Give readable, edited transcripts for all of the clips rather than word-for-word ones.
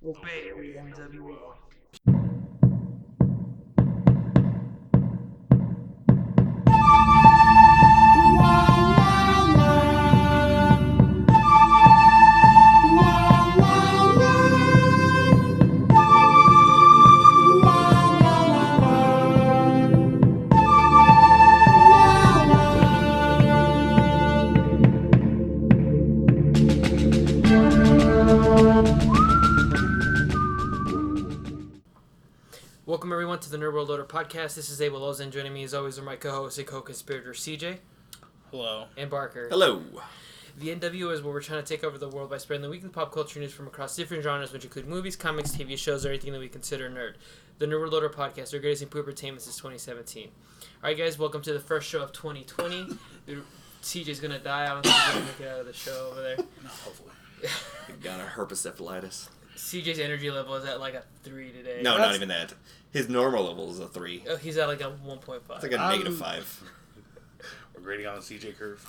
Obey NWO. Welcome everyone to the Nerd World Order podcast. This is Loza, and joining me as always are my co-hosts and co-conspirator CJ. Hello. And Barker. Hello. The NWO is where we're trying to take over the world by spreading the weekly pop culture news from across different genres, which include movies, comics, TV shows, or anything that we consider nerd. The Nerd World Order podcast, our greatest in poop entertainment since 2017. Alright guys, welcome to the first show of 2020. CJ's gonna die. I don't think he's gonna make it out of the show over there. No, hopefully. Got a herpescephalitis. CJ's energy level is at like a 3 today. No, not even that. His normal level is a 3. Oh, he's at like a 1.5. It's like a negative 5. We're grading on the CJ curve.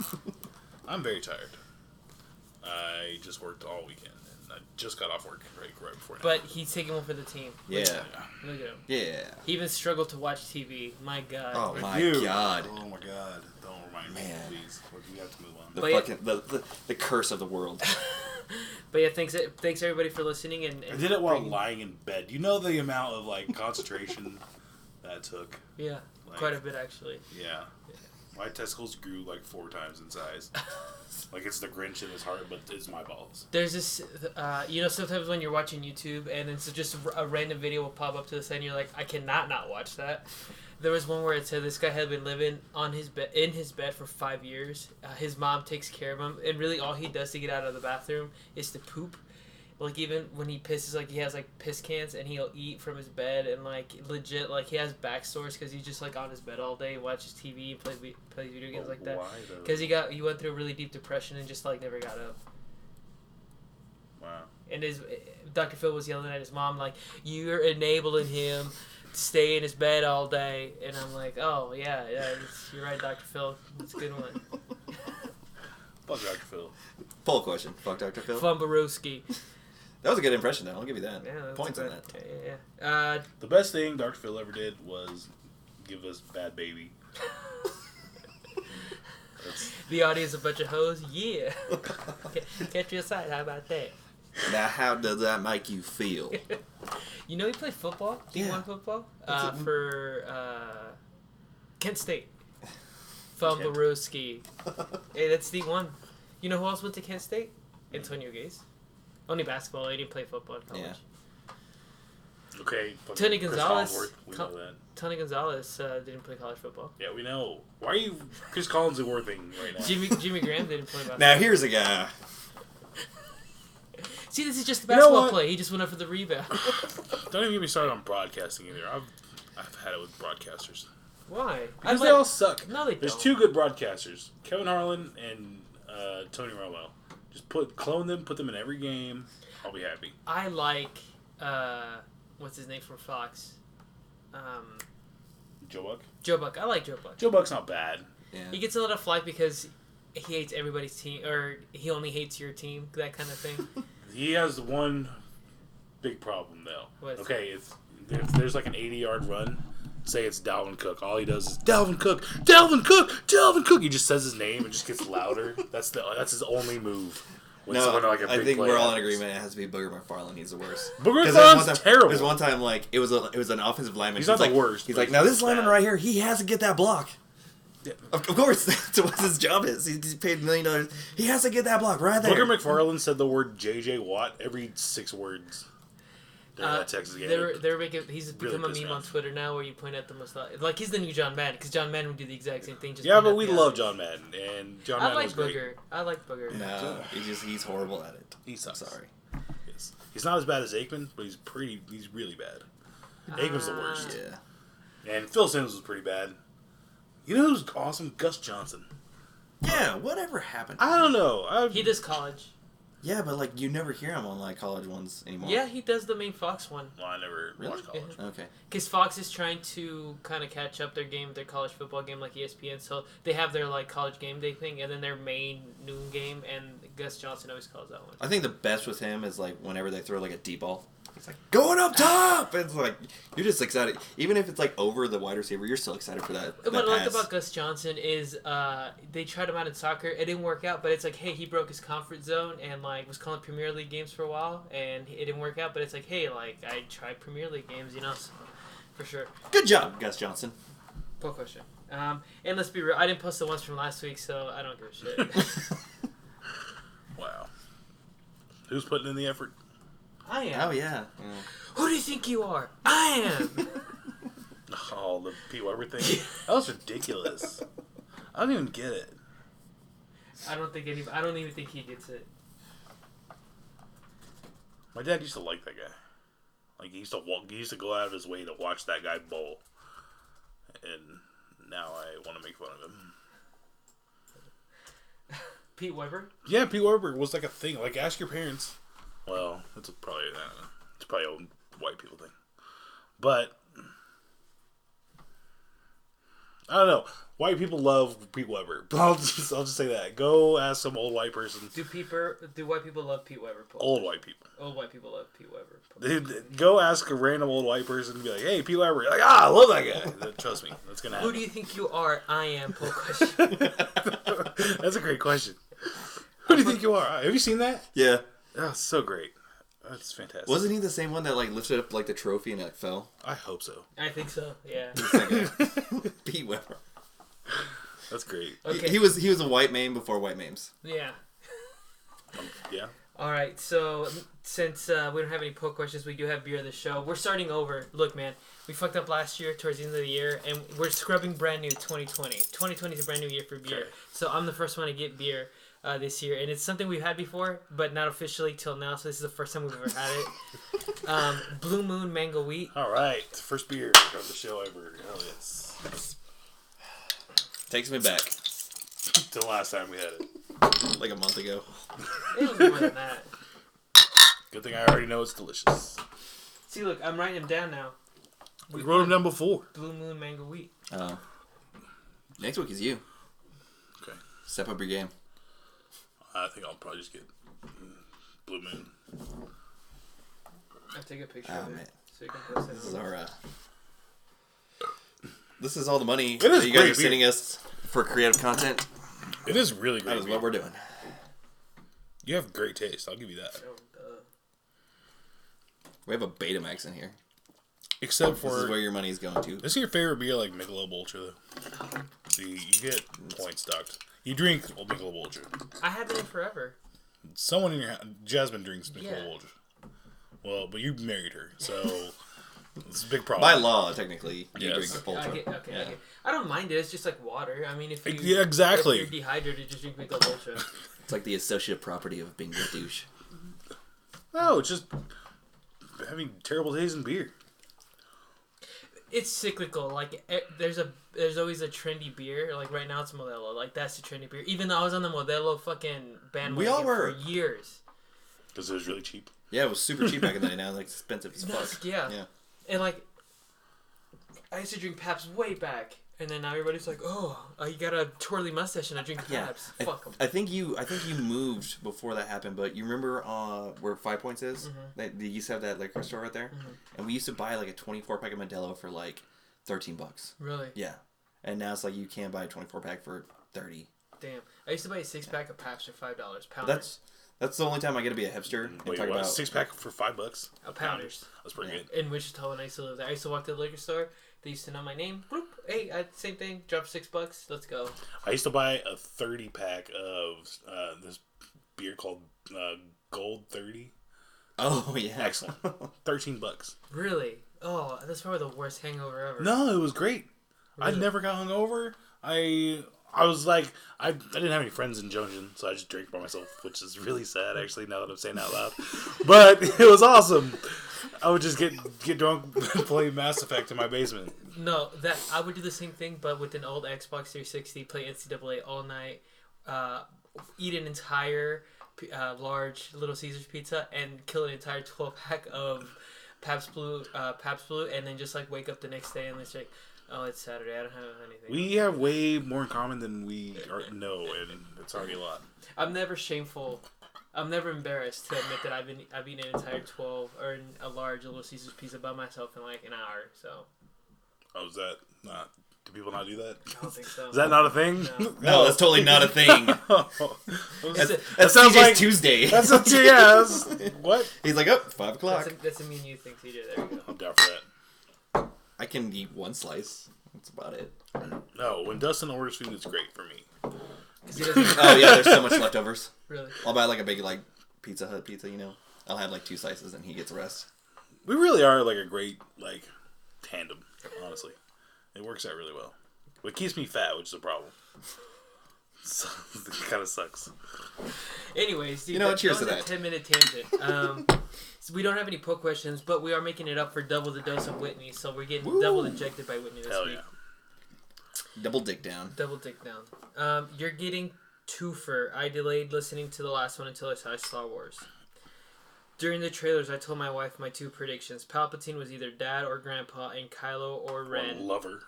I'm very tired. I just worked all weekend, and I just got off work right before now. But he's taking one for the team. Yeah. Look at him. Yeah. He even struggled to watch TV. My God. Oh my God. Oh my God. Don't remind me, please. We have to move on. The curse of the world. But yeah, thanks everybody for listening. And I did it while lying in bed. You know the amount of concentration that took. Yeah, quite a bit actually. Yeah. My testicles grew 4 times in size. It's the Grinch in his heart, but it's my balls. There's this, sometimes when you're watching YouTube and it's just a random video will pop up to the side and you're like, I cannot not watch that. There was one where it said this guy had been living in his bed for 5 years. His mom takes care of him, and really all he does to get out of the bathroom is to poop. Even when he pisses, he has piss cans, and he'll eat from his bed, and legit, he has backstories because he's just on his bed all day, watches TV, and plays video games like that. Why though? Because he went through a really deep depression and just never got up. Wow. And Dr. Phil was yelling at his mom you're enabling him to stay in his bed all day, and I'm like, oh yeah, you're right, Dr. Phil, it's a good one. Fuck Dr. Phil. Poll question. Fuck Dr. Phil. Fumbarowski. That was a good impression, though. I'll give you that. Yeah, Points on that. Yeah. The best thing Dr. Phil ever did was give us Bad Baby. The audience a bunch of hoes? Yeah. Catch you aside, how about that? Now, how does that make you feel? You know he played football? D1 football? For Kent State. Fumbarowski. Hey, that's D1. You know who else went to Kent State? Antonio Gaze. Only basketball. He didn't play football in college. Yeah. Okay. Tony Gonzalez. We know that. Tony Gonzalez didn't play college football. Yeah, we know. Why are you Chris Collinsworthing right now? Jimmy Graham didn't play basketball. Now, here's a guy. See, this is just a basketball play. He just went up for the rebound. Don't even get me started on broadcasting either. I've had it with broadcasters. Why? Because they all suck. No, they There's don't. 2 good broadcasters: Kevin Harlan and Tony Romo. Just clone them, put them in every game. I'll be happy. I like what's his name from Fox? Joe Buck. Joe Buck. I like Joe Buck. Joe Buck's not bad. Yeah. He gets a lot of flack because he hates everybody's team, or he only hates your team, that kind of thing. He has one big problem though. What is okay, if there's an 80-yard run, say it's Dalvin Cook. All he does is Dalvin Cook, Dalvin Cook, Dalvin Cook. He just says his name and just gets louder. That's his only move. I think we're all in agreement. It has to be Booger McFarland. He's the worst. Booger McFarland's terrible. There's one time it was an offensive lineman. He's not the worst. He's like, now this lineman right here, he has to get that block. Yeah. Of course, that's what his job is. He's paid $1 million. He has to get that block right there. Booger McFarland said the word J.J. Watt every 6 words during that Texas game. He's become a meme on Twitter now where you point at the most... he's the new John Madden, because John Madden would do the exact same thing. But we love John Madden, and John Madden was Booger. great. I like Booger. No, he's horrible at it. He sucks. I'm sorry. Yes. He's not as bad as Aikman, but he's really bad. Aikman's the worst. Yeah. And Phil Simms was pretty bad. You know who's awesome? Gus Johnson. Yeah, whatever happened? I don't know. He does college. Yeah, but you never hear him on college ones anymore. Yeah, he does the main Fox one. Well, I never watched college. Okay. Because Fox is trying to kind of catch up their college football game like ESPN. So they have their college game day thing, and then their main noon game, and Gus Johnson always calls that one. I think the best with him is whenever they throw a deep ball. It's like going up top. It's like you're just excited, even if it's like over the wide receiver. You're still excited for that. What I like about Gus Johnson is they tried him out in soccer. It didn't work out, but it's like, hey, he broke his comfort zone and like was calling Premier League games for a while, and it didn't work out. But it's like, hey, like I tried Premier League games, you know, so, for sure. Good job, Gus Johnson. Poor question. And let's be real, I didn't post the ones from last week, so I don't give a shit. Wow. Who's putting in the effort? I am. Oh yeah. Who do you think you are? I am. Oh, the Pete Weber thing. That was ridiculous. I don't even get it. I don't even think he gets it. My dad used to like that guy. Like he used to go out of his way to watch that guy bowl. And now I want to make fun of him. Pete Weber? Yeah, Pete Weber was like a thing. Like, ask your parents. Well, it's probably a old white people thing. But I don't know. White people love Pete Weber. I'll just say that. Go ask some old white person. Do white people love Pete Weber? Old white people. Old white people love Pete Weber. Dude, go ask a random old white person and be like, "Hey, Pete Weber." You're like, I love that guy. Trust me, that's gonna happen. Who do you think you are? I am. Poll question. That's a great question. Who do you think you are? Have you seen that? Yeah. Oh, so great. That's fantastic. Wasn't he the same one that like lifted up like the trophy and it fell? I hope so. I think so. Yeah. Pete Weber. That's great. Okay. He was a white meme before white memes. Yeah. Yeah. All right. So since we don't have any poll questions, we do have beer of the show. We're starting over. Look, man, we fucked up last year towards the end of the year, and we're scrubbing brand new 2020. 2020 is a brand new year for beer. Okay. So I'm the first one to get beer this year, and it's something we've had before, but not officially till now. So this is the first time we've ever had it. Blue Moon Mango Wheat. All right. First beer of the show ever. Hell yes. Takes me back To the last time we had it. like a month ago. It was more than that. Good thing I already know it's delicious. See, look, I'm writing them down now. We wrote them down before. Blue Moon Mango Wheat. Oh. Next week is you. Okay. Step up your game. I think I'll probably just get Blue Moon. I'll take a picture Oh, of man. it so you can post it. This is our. This is all the money It is that you guys great are sending us for creative content. It is really great. That is what we're doing. You have great taste. I'll give you that. Oh, We have a Betamax in here. Except This is for where your money is going to. this is your favorite beer, like Michelob Ultra, though. See, you get points docked. You drink Michelob Ultra. I have been in forever. Someone in your house, Jasmine drinks Michelob Yeah. Ultra. Well, but you married her, so it's a big problem. By law, technically, you Yes. drink Ultra. Okay. I don't mind it. It's just like water. I mean, if you Yeah, exactly. if you're dehydrated, just drink Michelob Ultra. It's like the associative property of being a douche. No, it's just having terrible taste in beer. It's cyclical. Like there's always a trendy beer. Like right now it's Modelo. Like that's the trendy beer. Even though I was on the Modelo fucking bandwagon We all were. for years. Because it was really cheap. Yeah, it was super cheap back in the day. Now it's like expensive as No, fuck. yeah. Yeah. And like, I used to drink Pabst way back, and then now everybody's like, "Oh, you got a twirly mustache and I drink Yeah. Pabst." Fuck 'em. I think you moved before that happened, but you remember where 5 Points is? Mm-hmm. They used to have that liquor store right there, and we used to buy like a 24-pack of Modelo for like $13. Really? Yeah, and now it's like you can buy a 24-pack for $30. Damn. I used to buy a 6-pack of Pabst for $5. Pounders. That's the only time I get to be a hipster and Wait, talk what? about 6-pack for $5? Pounders. That's pretty good. In Wichita when I used to live there. I used to walk to the liquor store. They used to know my name. Bloop. Hey, same thing. Drop $6. Let's go. I used to buy a 30-pack of this beer called Gold 30. Oh yeah, Excellent. $13. Really? Oh, that's probably the worst hangover ever. No, it was great. I Really? never got hungover. I was like, I didn't have any friends in Junction, so I just drank by myself, which is really sad, actually, now that I'm saying it out loud. But it was awesome. I would just get drunk and play Mass Effect in my basement. No, that I would do the same thing, but with an old Xbox 360, play NCAA all night, eat an entire large Little Caesars pizza, and kill an entire 12-pack of Pabst Blue, and then just like wake up the next day and it's like, oh, it's Saturday, I don't have anything. We have way more in common than we know, and it's already a lot. I'm never shameful I'm never embarrassed to admit that I've eaten an entire 12 or a large Little Caesars pizza by myself in like an hour. So. Oh, is that not? Do people not do that? I don't think so. Is that not a thing? No, that's totally not a thing. That sounds like Tuesday. That's yeah. What? He's like, 5 o'clock. That's a me and you thing, CJ. There we go. I'm down for that. I can eat one slice. That's about it. No, when Dustin orders food, it's great for me. Oh yeah, there's so much leftovers. Really? I'll buy like a big like Pizza Hut pizza. I'll have like 2 slices and he gets the rest. We really are like a great like tandem. Honestly, it works out really well. But it keeps me fat, which is a problem. So, it kind of sucks. Anyways, dude, cheers to that. 10-minute tangent. So we don't have any poll questions, but we are making it up for double the dose of Whitney, so we're getting double injected by Whitney this week. Yeah. Double dick down. Double dick down. You're getting twofer. I delayed listening to the last one until I saw Star Wars. During the trailers, I told my wife my 2 predictions. Palpatine was either dad or grandpa, and Kylo or Ren Lover.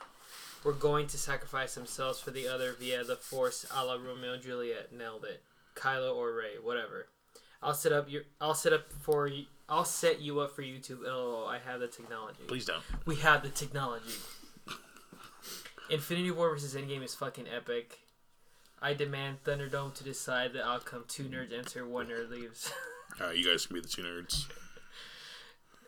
were going to sacrifice themselves for the other via the Force, a la Romeo and Juliet. Nailed it. Kylo or Rey, whatever. I'll set you up for YouTube. Oh, I have the technology. Please don't. We have the technology. Infinity War vs. Endgame is fucking epic. I demand Thunderdome to decide the outcome. 2 nerds enter, 1 nerd leaves. Alright, you guys can be the 2 nerds.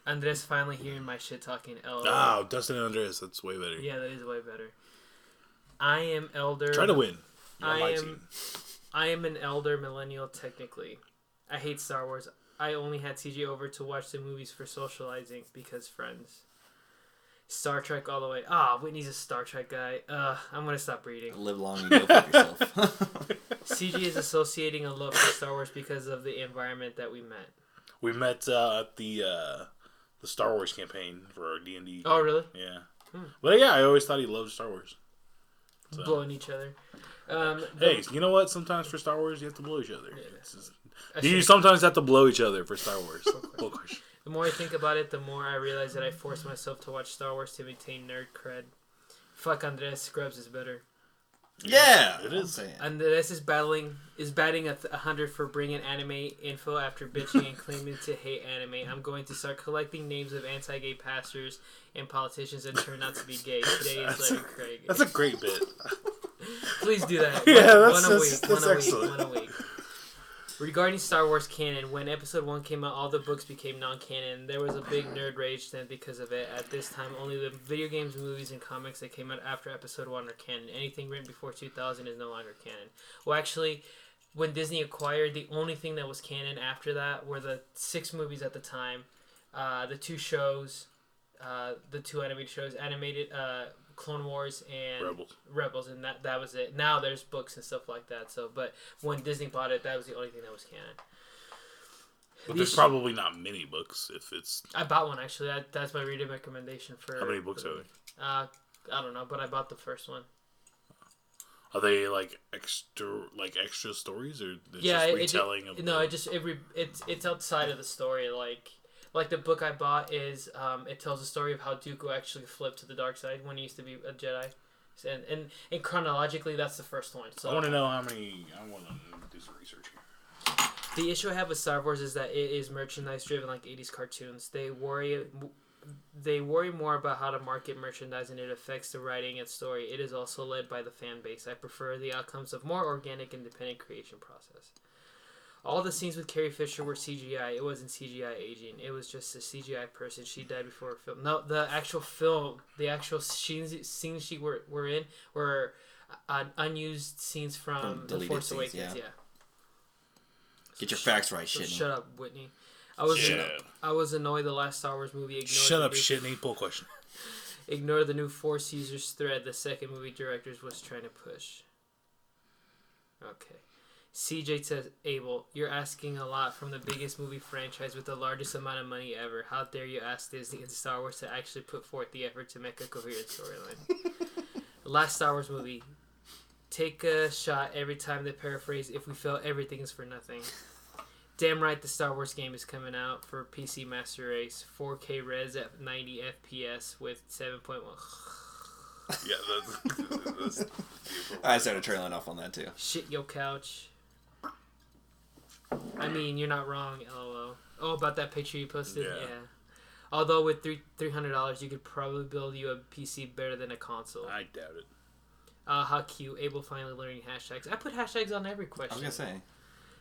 Andres finally hearing my shit talking. LOL. Oh, Dustin and Andres, that's way better. Yeah, that is way better. I am elder. Try to win. I am an elder millennial technically. I hate Star Wars. I only had CJ over to watch the movies for socializing because friends. Star Trek all the way. Whitney's a Star Trek guy. I'm gonna stop reading. Live long and go for yourself. CJ is associating a love for Star Wars because of the environment that we met. We met at the Star Wars campaign for our D&D. Oh, really? Yeah. But yeah, I always thought he loved Star Wars. So. Blowing each other. Hey, you know what? Sometimes for Star Wars, you have to blow each other. Yeah. You sometimes have to blow each other for Star Wars. The more I think about it, the more I realize that I force myself to watch Star Wars to maintain nerd cred. Fuck Andres, Scrubs is better. Yeah, it is. Andres is batting 100 for bringing anime info after bitching and claiming to hate anime. I'm going to start collecting names of anti-gay pastors and politicians that turn out to be gay. Today is Larry Craig. That's a great bit. Please do that. Yeah, One excellent. a week. Regarding Star Wars canon, when Episode 1 came out, all the books became non-canon. There was a big nerd rage then because of it. At this time, only the video games, movies, and comics that came out after Episode 1 are canon. Anything written before 2000 is no longer canon. Well, actually, when Disney acquired, the only thing that was canon after that were the 6 movies at the time, the 2 shows, the 2 animated shows, Clone Wars and Rebels, and that was it. Now there's books and stuff like that. So, but when Disney bought it, that was the only thing that was canon. But there's probably not many books if it's. I bought one actually. That's my reading recommendation for. How many books are there? I don't know, but I bought the first one. Are they like extra stories or yeah, just retelling of? No, it's outside of the story. Like the book I bought is, it tells the story of how Dooku actually flipped to the dark side when he used to be a Jedi, and chronologically that's the first one. So I want to know how many. I want to do some research here. The issue I have with Star Wars is that it is merchandise driven like 80s cartoons. They worry more about how to market merchandise and it affects the writing and story. It is also led by the fan base. I prefer the outcomes of more organic, independent creation process. All the scenes with Carrie Fisher were CGI. It wasn't CGI aging. It was just a CGI person. She died before her film. No, the actual film, the actual scenes she were in were unused scenes from The Force Awakens. Yeah. Get your facts right, so Shitney. Shut up, Whitney. I was annoyed the last Star Wars movie ignored. Shut up, Shitney. Pull question. Ignore the new Force users thread the second movie directors was trying to push. Okay. CJ says, Abel, you're asking a lot from the biggest movie franchise with the largest amount of money ever. How dare you ask Disney and Star Wars to actually put forth the effort to make a coherent storyline? The last Star Wars movie. Take a shot every time they paraphrase, if we fail, everything is for nothing. Damn right the Star Wars game is coming out for PC Master Race. 4K res at 90 FPS with 7.1. Yeah, that's beautiful. I started trailing off on that too. Shit your couch. I mean, you're not wrong, LOL. Oh, about that picture you posted? Yeah. Although with $300, you could probably build you a PC better than a console. I doubt it. How cute. Abel finally learning hashtags. I put hashtags on every question. I was gonna say.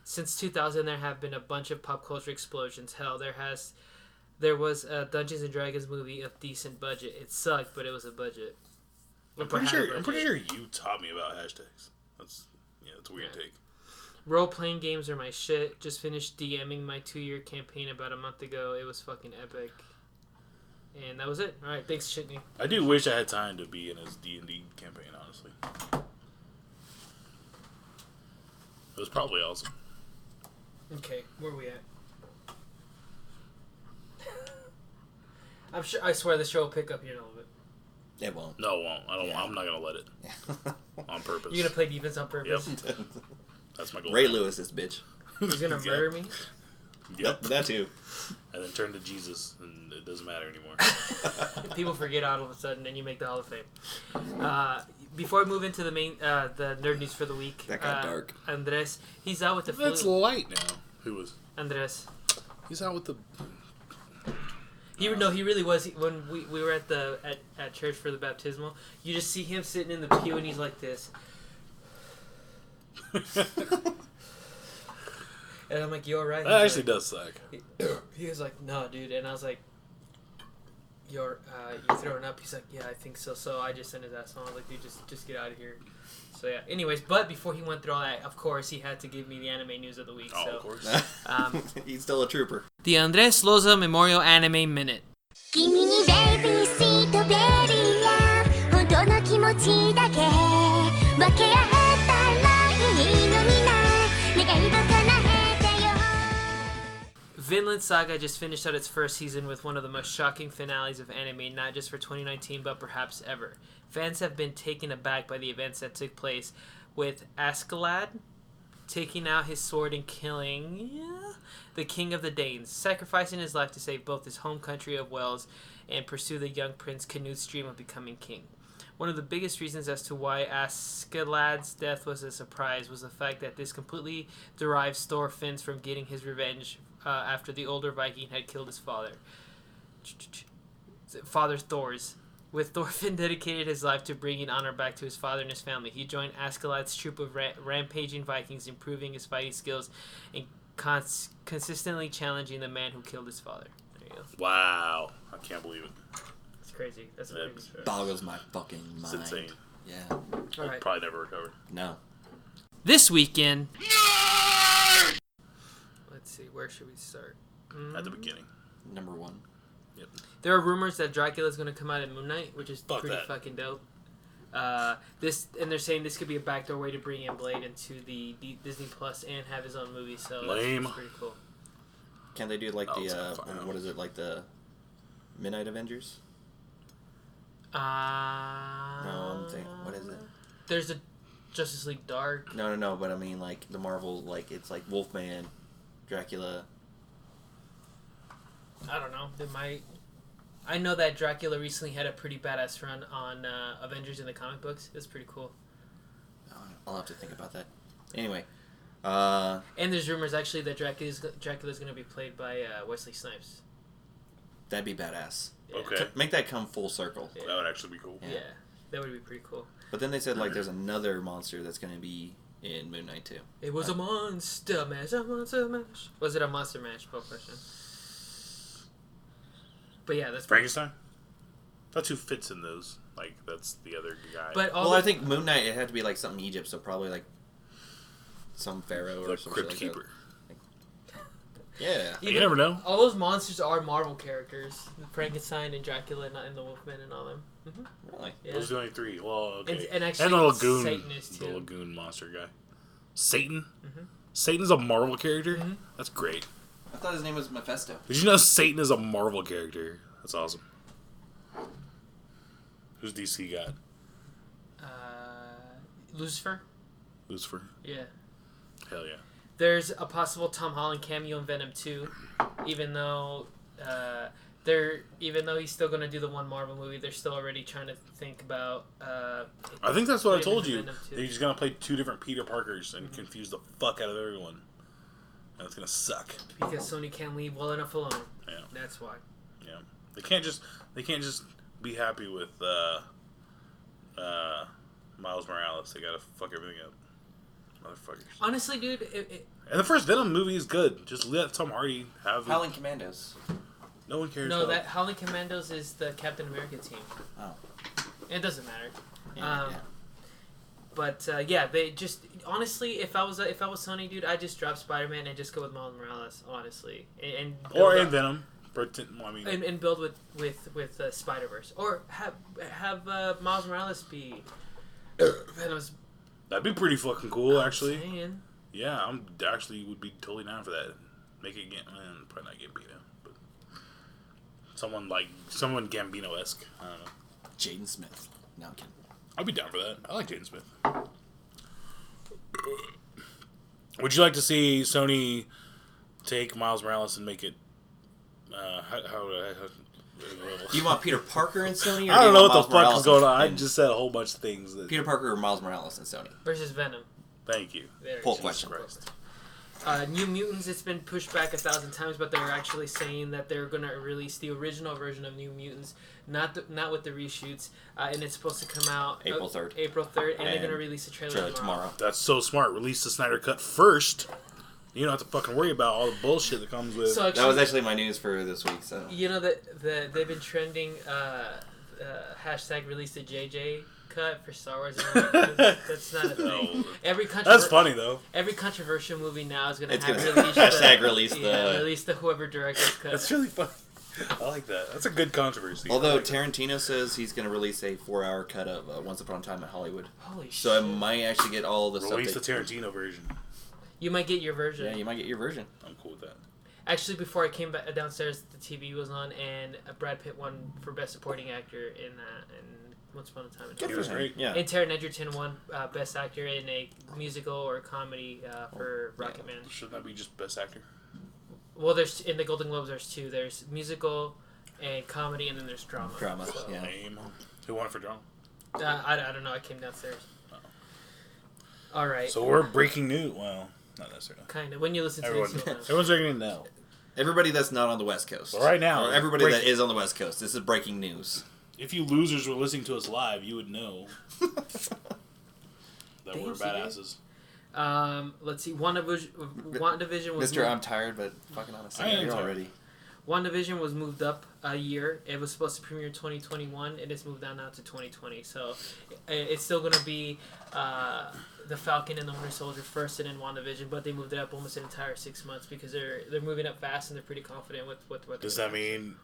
Since 2000, there have been a bunch of pop culture explosions. Hell, there was a Dungeons and Dragons movie of decent budget. It sucked, but it was a budget. I'm pretty sure you taught me about hashtags. That's a weird take. Role-playing games are my shit. Just finished DMing my 2-year campaign about a month ago. It was fucking epic. And that was it. Alright, thanks, Shitney. I do wish I had time to be in his D&D campaign, honestly. It was probably awesome. Okay, where are we at? I swear the show will pick up here in a little bit. It won't. No, it won't. I'm not gonna let it. On purpose. You're gonna play defense on purpose? Yep. That's my goal. Ray Lewis, this bitch. He's gonna murder me? Yep. That too. And then turn to Jesus, and it doesn't matter anymore. People forget all of a sudden, and you make the Hall of Fame. Before we move into the main, the nerd news for the week, That got dark. Andres, he's out with the flu. That's light now. Who was? Andres. He's out with the. He really was. When we were at church for the baptismal, you just see him sitting in the pew, and he's like this. And I'm like, "You alright?" That actually does suck. He was like, "No, dude," and I was like, "You throwing up?" He's like, "Yeah, I think so." So I just sent his ass on. I was like, "Dude, just get out of here." So yeah. Anyways, but before he went through all that, of course, he had to give me the anime news of the week. Oh, so, of course. He's still a trooper. The Andres Loza Memorial Anime Minute. Vinland Saga just finished out its first season with one of the most shocking finales of anime, not just for 2019, but perhaps ever. Fans have been taken aback by the events that took place, with Askeladd taking out his sword and killing the king of the Danes, sacrificing his life to save both his home country of Wales and pursue the young prince Canute's dream of becoming king. One of the biggest reasons as to why Askeladd's death was a surprise was the fact that this completely derived Thorfinn's from getting his revenge after the older Viking had killed his father Thor's. With Thorfinn dedicated his life to bringing honor back to his father and his family, he joined Askeladd's troop of rampaging Vikings, improving his fighting skills and consistently challenging the man who killed his father. There you go. Wow. I can't believe it. It's crazy. That's a crazy show. Boggles my fucking mind. It's insane. Yeah. All right. Probably never recovered. No. This weekend... Let's see, where should we start? At the beginning. Number one. Yep. There are rumors that Dracula is going to come out in Moon Knight, which is pretty fucking dope. And they're saying this could be a backdoor way to bring in Blade into the Disney Plus and have his own movie. So lame. That's pretty cool. Can they do like what is it, like the Midnight Avengers? No, I'm thinking, what is it? There's a Justice League Dark. No, but I mean like the Marvel, like it's like Wolfman, Dracula. I don't know. They might. I know that Dracula recently had a pretty badass run on Avengers in the comic books. It was pretty cool. I'll have to think about that. Anyway. And there's rumors actually that Dracula's going to be played by Wesley Snipes. That'd be badass. Yeah. Okay. Make that come full circle. Yeah. That would actually be cool. Yeah, that would be pretty cool. But then they said like there's another monster that's going to be in Moon Knight too. It was a monster mash, a monster mash. Was it a monster mash? Poor question. But yeah, that's Frankenstein? That's who fits in those. Like, that's the other guy. But I think Moon Knight, it had to be like something Egypt, so probably like some pharaoh the or something Crypt like Keeper. that. Yeah. You never know. All those monsters are Marvel characters. Frankenstein and Dracula and the Wolfman and all them. Mm-hmm. Really? Yeah. Those are the only three. Well, okay. And actually, the Lagoon. Satan is too. The Lagoon monster guy. Satan? Mm-hmm. Satan's a Marvel character? Mm-hmm. That's great. I thought his name was Mephisto. Did you know Satan is a Marvel character? That's awesome. Who's DC got? Lucifer? Lucifer. Yeah. Hell yeah. There's a possible Tom Holland cameo in Venom 2, even though he's still going to do the one Marvel movie, they're still already trying to think about I think that's what I told you. Venom 2. He's going to play two different Peter Parkers and confuse the fuck out of everyone. And it's gonna suck. Because Sony can't leave well enough alone. Yeah. That's why. Yeah. They can't just be happy with Miles Morales. They gotta fuck everything up. Motherfuckers. Honestly, dude, and the first Venom movie is good. Just let Tom Hardy have Howling Commandos. No one cares. No, that Howling Commandos is the Captain America team. Oh. It doesn't matter. Yeah. But yeah, they just honestly, if I was Sony, dude, I'd just drop Spider-Man and just go with Miles Morales, honestly, and Venom. And build with Spider-Verse, or have Miles Morales be Venom's. That'd be pretty fucking cool, actually. Saying. Yeah, I'm actually would be totally down for that. Make it probably not Gambino, but someone Gambino-esque. I don't know. Jaden Smith. No, I'm kidding. I'd be down for that. I like Jaden Smith. Would you like to see Sony take Miles Morales and make it? Do you want Peter Parker and Sony? Or I don't know what the fuck Morales is going on. I just said a whole bunch of things. Peter Parker or Miles Morales and Sony versus Venom. Thank you. Poll question. New Mutants, it's been pushed back 1,000 times, but they're actually saying that they're going to release the original version of New Mutants, not with the reshoots, and it's supposed to come out April 3rd. And they're going to release a trailer tomorrow. That's so smart. Release the Snyder Cut first. You don't have to fucking worry about all the bullshit that comes with. So that was actually my news for this week. So you know that they've been trending hashtag release the JJ cut for Star Wars. That's not a thing. That's funny though. Every controversial movie now is gonna have release the whoever directed cut. That's really funny. I like that. That's a good controversy. Although Tarantino says he's going to release a 4-hour cut of Once Upon a Time in Hollywood. Holy shit. So I might actually get all the stuff. Release the Tarantino version. You might get your version. Yeah, you might get your version. I'm cool with that. Actually, before I came back downstairs, the TV was on, and Brad Pitt won for Best Supporting Actor in that. And Once Upon a Time in Hollywood. He was great. Yeah. And Taron Egerton won Best Actor in a musical or comedy for Rocket Man. Shouldn't that be just Best Actor? Well, there's in the Golden Globes. There's two. There's musical and comedy, and then there's drama. Drama. So. Yeah. Who won it for drama? I don't know. I came downstairs. Oh. All right. So we're breaking news. Well, not necessarily. Kind of. When you listen to everyone's breaking it now. Everybody that's not on the West Coast. Well, right now. Or everybody that is on the West Coast. This is breaking news. If you losers were listening to us live, you would know that we're badasses. Let's see. WandaVision was... Mr. I'm tired, but fucking honestly, you're already... WandaVision was moved up a year. It was supposed to premiere 2021, and it's moved down now to 2020. So it's still going to be the Falcon and the Winter Soldier first, and then WandaVision, but they moved it up almost an entire 6 months because they're moving up fast and they're pretty confident with what. Does that mean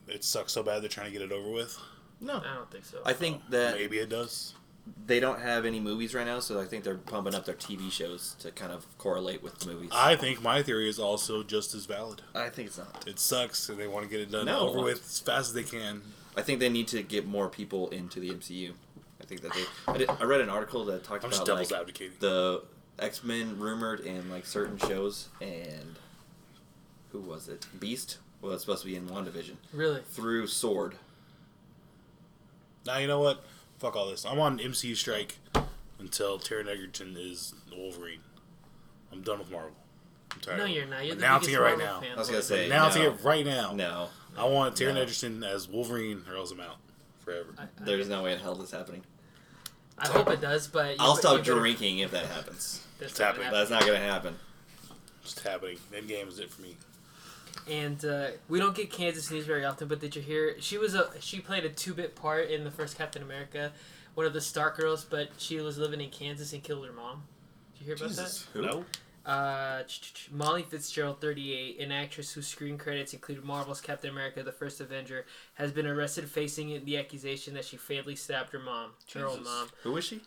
it sucks so bad they're trying to get it over with? No, I don't think so. I think that maybe it does. They don't have any movies right now, so I think they're pumping up their TV shows to kind of correlate with the movies. I think my theory is also just as valid. I think it's not. It sucks, and they want to get it done over with as fast as they can. I think they need to get more people into the MCU. I think that I read an article that talked about devil's advocating. The X-Men rumored in like certain shows, and who was it? Beast? Well, it's supposed to be in WandaVision. Really? Through Sword. Now you know what? Fuck all this. I'm on MCU strike until Taron Egerton is Wolverine. I'm done with Marvel. I'm tired. No, you're not. You're announcing it right now. I was gonna say announcing it right now. No. I want Taron Egerton as Wolverine, or else I'm out forever. There's no way in hell that's happening. I hope it does, but I'll stop drinking if that happens. It's happening. That's not gonna happen. It's happening. Endgame is it for me. And we don't get Kansas news very often, but did you hear? She played a 2-bit part in the first Captain America, one of the Stark girls, but she was living in Kansas and killed her mom. Did you hear about that? Who? No. Molly Fitzgerald, 38, an actress whose screen credits include Marvel's Captain America: The First Avenger, has been arrested facing the accusation that she fatally stabbed her mom, her own mom. Who is she?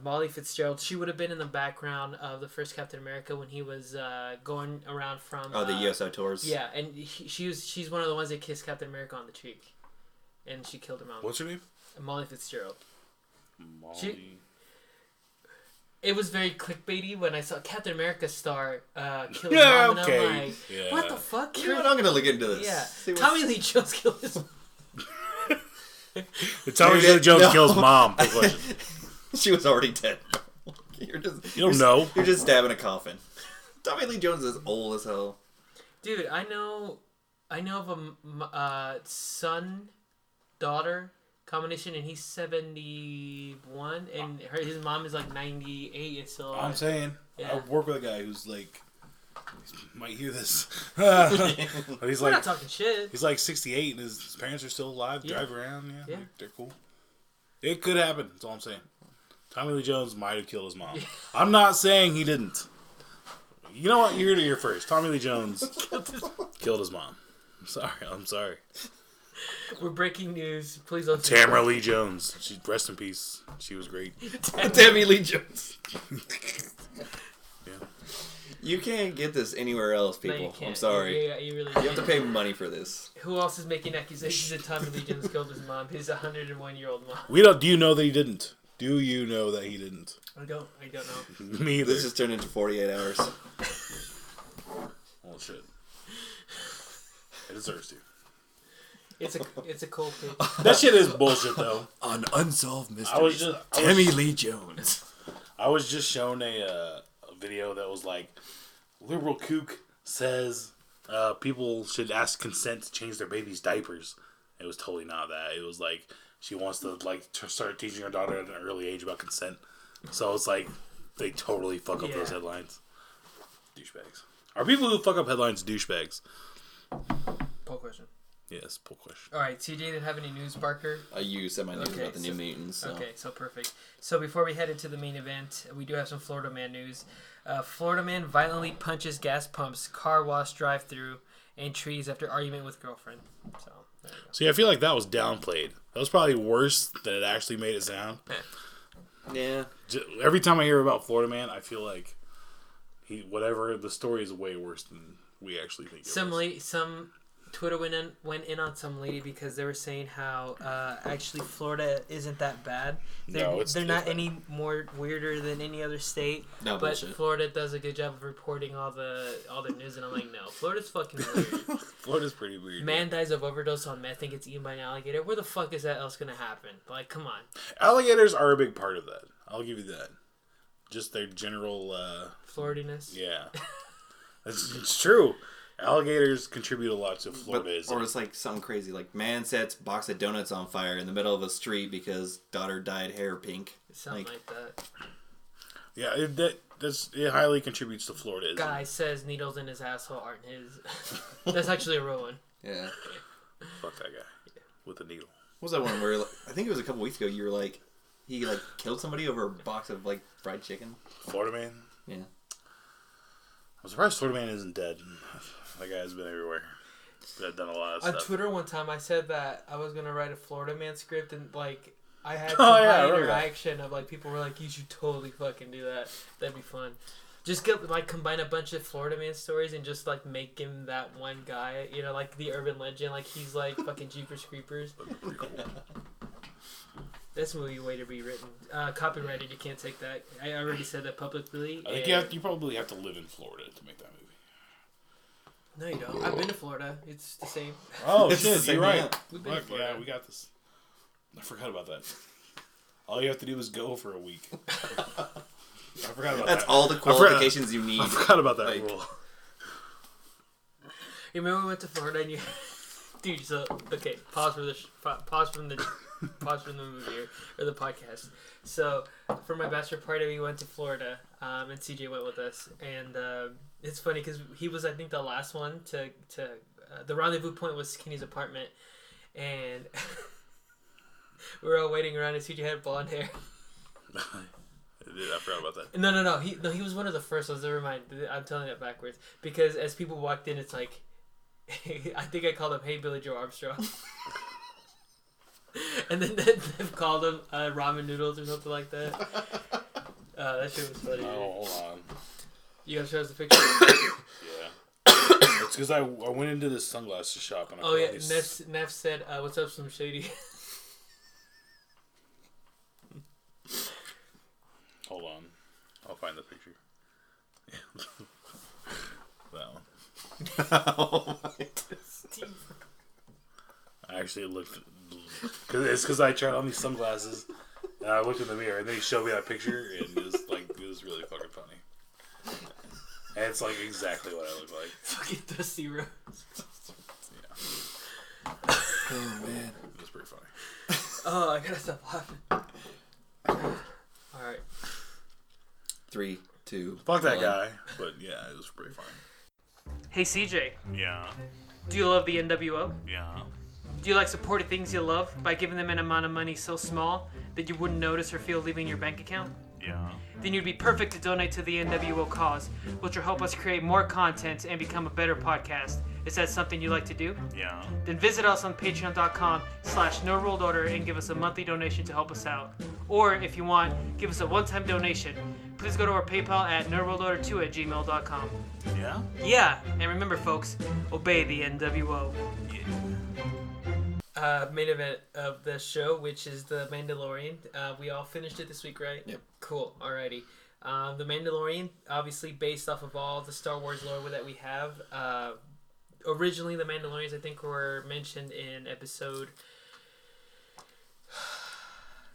Molly Fitzgerald. She would have been in the background of the first Captain America when he was going around from... the USO tours. Yeah, and she's one of the ones that kissed Captain America on the cheek. And she killed her mom. What's her name? Molly Fitzgerald. Molly... It was very clickbaity when I saw Captain America star kill his mom, and I'm like, what the fuck? You know what? I'm going to look into this. Yeah. Tommy Lee Jones killed his mom. Tommy Lee Jones kills mom. She was already dead. You don't know. You're just stabbing a coffin. Tommy Lee Jones is old as hell. Dude, I know of a son, daughter combination, and he's 71, and his mom is like 98 and still alive. I'm saying, Yeah. I work with a guy who's like, he might hear this, but he's We're like, not talking shit. He's like 68, and his parents are still alive, drive around, yeah. They're cool. It could happen, that's all I'm saying. Tommy Lee Jones might have killed his mom. I'm not saying he didn't. You know what? You heard it here first. Tommy Lee Jones killed his mom. I'm sorry. We're breaking news. Please don't. Tamara Lee Jones. She rest in peace. She was great. Tammy Lee Jones. Yeah. You can't get this anywhere else, people. No, you can't. I'm sorry. You really You have to pay money for this. Who else is making accusations that Tommy Lee Jones killed his mom? His 101-year-old mom. Do you know that he didn't? Do you know that he didn't? I don't know. Me either. This just turned into 48 hours. Well, shit. It deserves to. It's a cold case. That shit is bullshit, though. On Unsolved Mysteries. Tammy Lee Jones. I was just shown a video that was like, liberal kook says people should ask consent to change their baby's diapers. It was totally not that. It was like she wants to start teaching her daughter at an early age about consent. So it's like they totally fuck up those headlines. Douchebags. Are people who fuck up headlines douchebags? Poll question. Yes, poll question. All right, TJ didn't have any news, Barker. You said my news about the New Mutants. So. Okay, so perfect. So before we head into the main event, we do have some Florida man news. Florida man violently punches gas pumps, car wash drive-through, and trees after argument with girlfriend. So there you go. See, I feel like that was downplayed. That was probably worse than it actually made it sound. Yeah. Every time I hear about Florida man, I feel like the story is way worse than we actually think it was. Some Twitter went in on some lady because they were saying how actually Florida isn't that bad. They're not any more weirder than any other state. No, but bullshit. Florida does a good job of reporting all the news, and I'm like, no, Florida's fucking weird. Florida's pretty weird. Man dies of overdose on meth and gets eaten by an alligator. Where the fuck is that else gonna happen? Like, come on. Alligators are a big part of that. I'll give you that. Just their general Floridiness. Yeah, it's true. Alligators contribute a lot to Florida. Or it's like something crazy, like man sets box of donuts on fire in the middle of a street because daughter dyed hair pink. Something like that. Yeah, it highly contributes to Florida. Guy says needles in his asshole aren't his. That's actually a real one. Yeah. Fuck that guy with a needle. What was that one where I think it was a couple weeks ago? You were like, he killed somebody over a box of fried chicken. Florida man. Yeah. I'm surprised Florida man isn't dead. That guy's been everywhere. I've done a lot of stuff. On Twitter one time, I said that I was gonna write a Florida man script, and I had some high interaction of people were like, "You should totally fucking do that. That'd be fun." Just combine a bunch of Florida man stories and just make him that one guy. You know, like the urban legend. He's fucking Jeepers Creepers. That's a movie way to be written. Copyrighted. You can't take that. I already said that publicly. I think you probably have to live in Florida to make that movie. No, you don't. I've been to Florida. It's the same. Oh, shit. You're right. We've been to Florida. Yeah, we got this. I forgot about that. All you have to do is go for a week. I forgot about that. That's all the qualifications you need. I forgot about that rule. You remember we went to Florida and you... Dude, so... Okay, pause from the movie or the podcast. So, for my bachelor party, we went to Florida, and CJ went with us, and it's funny because he was, I think, the last one to the rendezvous point was Kenny's apartment, and we were all waiting around, and CJ had blonde hair. I forgot about that. No. He was one of the first ones. Never mind. I'm telling that backwards because as people walked in, it's like, I think I called him, "Hey, Billy Joe Armstrong." And then they've called him ramen noodles or something like that. That shit was funny. Oh, hold on. You gotta show us the picture? Yeah. It's because I went into this sunglasses shop and I Neff said, "What's up, Slim Shady?" Hold on. I'll find the picture. That one. Oh my God. I actually looked... Because I tried on these sunglasses and I looked in the mirror and they showed me that picture and it was really fucking funny. And it's like exactly what I look like. Fucking Dusty Rhodes. Yeah. Oh man, it was pretty funny. Oh, I gotta stop laughing. Alright. 3, 2. Fuck that 1. guy. But yeah, it was pretty funny. Hey CJ, Yeah. do you love the NWO? Yeah. Do you like supporting things you love by giving them an amount of money so small that you wouldn't notice or feel leaving your bank account? Yeah. Then you'd be perfect to donate to the NWO cause, which will help us create more content and become a better podcast. Is that something you like to do? Yeah. Then visit us on patreon.com/NoRuledOrder and give us a monthly donation to help us out. Or if you want, give us a one-time donation. Please go to our PayPal at NoRuledOrder2@gmail.com. Yeah? Yeah, and remember folks, obey the NWO. Main event of the show, which is the Mandalorian. We all finished it this week, right? Yep. Cool. Alrighty. The Mandalorian, obviously based off of all the Star Wars lore that we have. Originally, the Mandalorians, I think, were mentioned in episode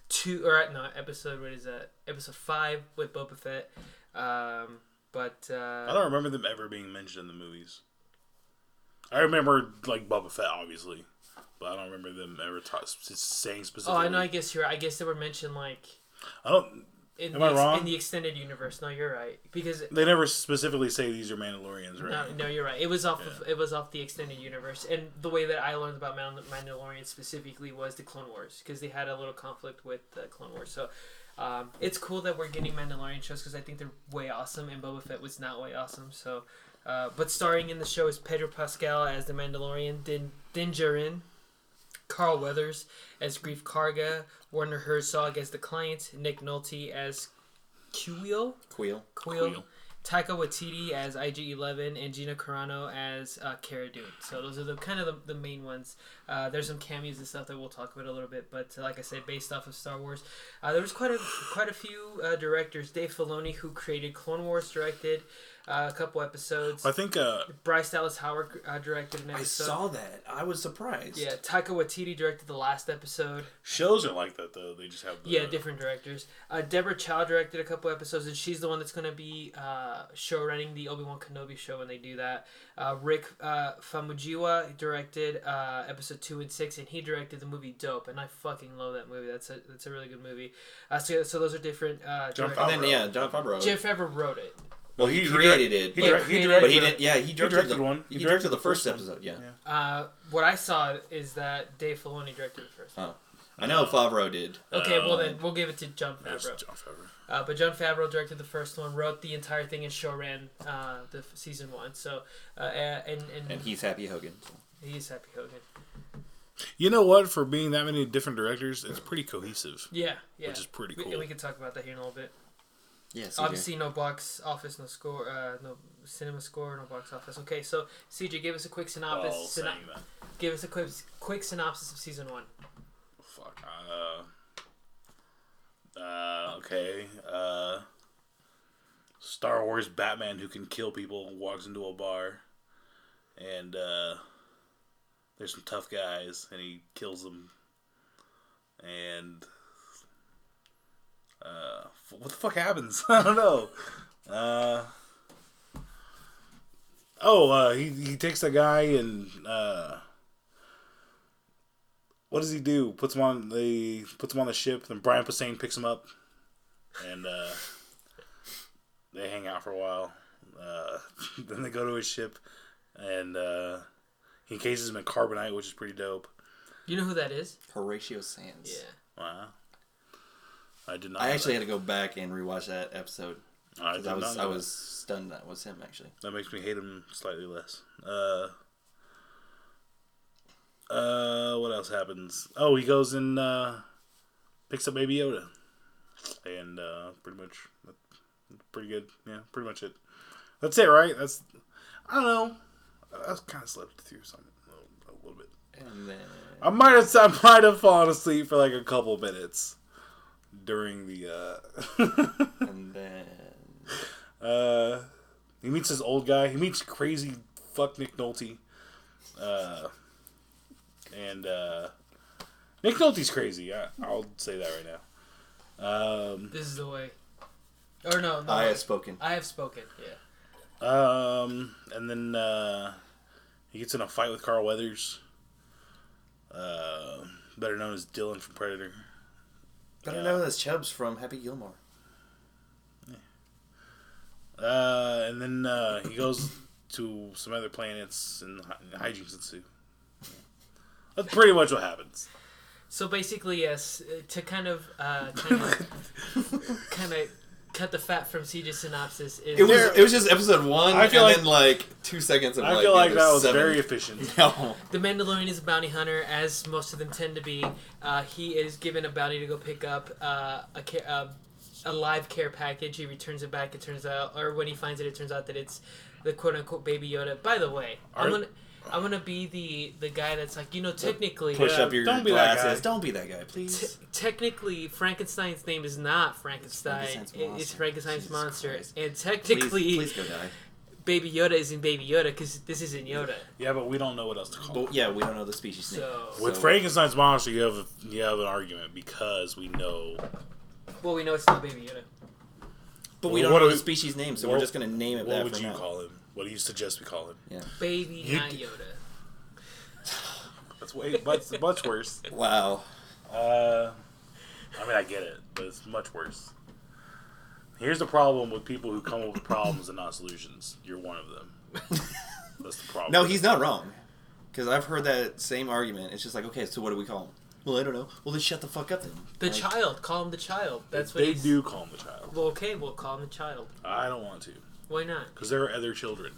2, or no, episode, what is that? Episode 5 with Boba Fett. I don't remember them ever being mentioned in the movies. I remember, like, Boba Fett, obviously. But I don't remember them ever saying specifically. Oh, I know, I guess you're right. I guess they were mentioned, like... Am I wrong? In the extended universe. No, you're right. Because... They never specifically say these are Mandalorians, right? No, you're right. It was off the extended universe. And the way that I learned about Mandalorian specifically was the Clone Wars. Because they had a little conflict with the Clone Wars. So... it's cool that we're getting Mandalorian shows because I think they're way awesome, and Boba Fett was not way awesome. So, but starring in the show is Pedro Pascal as the Mandalorian, Din Djarin, Carl Weathers as Greef Karga, Werner Herzog as the Client, Nick Nolte as Quill, Taika Waititi as IG-11, and Gina Carano as Cara Dune. So those are the main ones. There's some cameos and stuff that we'll talk about a little bit, but like I said, based off of Star Wars, there was quite a few directors. Dave Filoni, who created Clone Wars, directed a couple episodes. I think Bryce Dallas Howard directed an episode. I saw that. I was surprised. Yeah, Taika Waititi directed the last episode. Shows are like that though. They just have different directors. Deborah Chow directed a couple episodes, and she's the one that's going to be show running the Obi-Wan Kenobi show when they do that. Rick Famuyiwa directed episode 2 and 6, and he directed the movie Dope, and I fucking love that movie. That's a really good movie. So those are different. John Favreau. John Favreau. Jim Favreau wrote it. Well, he created it. He directed, but he didn't. Yeah, he directed one. He directed the first episode. Yeah. What I saw is that Dave Filoni directed the first one. Oh. I know Favreau did. Okay, well then we'll give it to John Favreau. John Favreau. But John Favreau directed the first one, wrote the entire thing, and show ran the season 1. So and he's Happy Hogan. So. He's Happy Hogan. You know what? For being that many different directors, it's pretty cohesive. Yeah. Which is pretty cool. We can talk about that here in a little bit. Yes. Obviously, no box office, no score, no cinema score, no box office. Okay, so CJ, give us a quick synopsis. Give us a quick synopsis of season 1. Fuck. Okay. Star Wars Batman who can kill people walks into a bar, and there's some tough guys, and he kills them. And what the fuck happens? I don't know. He takes the guy and what does he do? Puts him on the ship. Then Brian Posehn picks him up, and they hang out for a while. Then they go to his ship, and he encases him in carbonite, which is pretty dope. You know who that is? Horatio Sands. Yeah. Wow. I did not. I actually had to go back and rewatch that episode. I was stunned that was him, actually. That makes me hate him slightly less. What else happens? Oh, he goes and picks up Baby Yoda, and pretty good. Yeah, pretty much it. That's it, right? I don't know. I kind of slept through something a little bit. And then I might have fallen asleep for like a couple minutes during the. And then he meets this old guy. He meets crazy fuck Nick Nolte. And Nick Nolte's crazy. I'll say that right now. This is the way. Or no. I have spoken. I have spoken. Yeah. And then he gets in a fight with Carl Weathers, better known as Dylan from Predator. Better known as Chubbs from Happy Gilmore. And then he goes to some other planets and hijinks ensue. That's pretty much what happens. So basically, yes, to kind of cut the fat from CJ's synopsis. It was just episode 1, and then like 2 seconds of I feel like that was very efficient. No. The Mandalorian is a bounty hunter, as most of them tend to be. He is given a bounty to go pick up a live care package. He returns it back. It turns out, or when he finds it, it turns out that it's the quote unquote Baby Yoda. By the way, I'm gonna be the guy that's like, technically push up your glasses. Don't be that guy, please. Technically, Frankenstein's name is not Frankenstein. It's Frankenstein's monster. Christ. And technically, please go die. Baby Yoda isn't Baby Yoda because this isn't Yoda. Yeah, but we don't know what else to call it. Yeah, we don't know the species name. With Frankenstein's monster, you have an argument because we know. Well, we know it's not Baby Yoda. But we don't know the species name, so we're just going to name it that for now. What would you call him? What do you suggest we call him? Yeah. Baby, not Yoda. That's much worse. Wow. I mean, I get it, but it's much worse. Here's the problem with people who come up with problems and not solutions. You're one of them. That's the problem. No, he's not wrong. Because I've heard that same argument. It's just like, okay, so what do we call him? Well, I don't know. Well, then shut the fuck up then. The child. Call him the child. That's what they do call him the child. Well, okay, we'll call him the child. I don't want to. Why not? Because there are other children.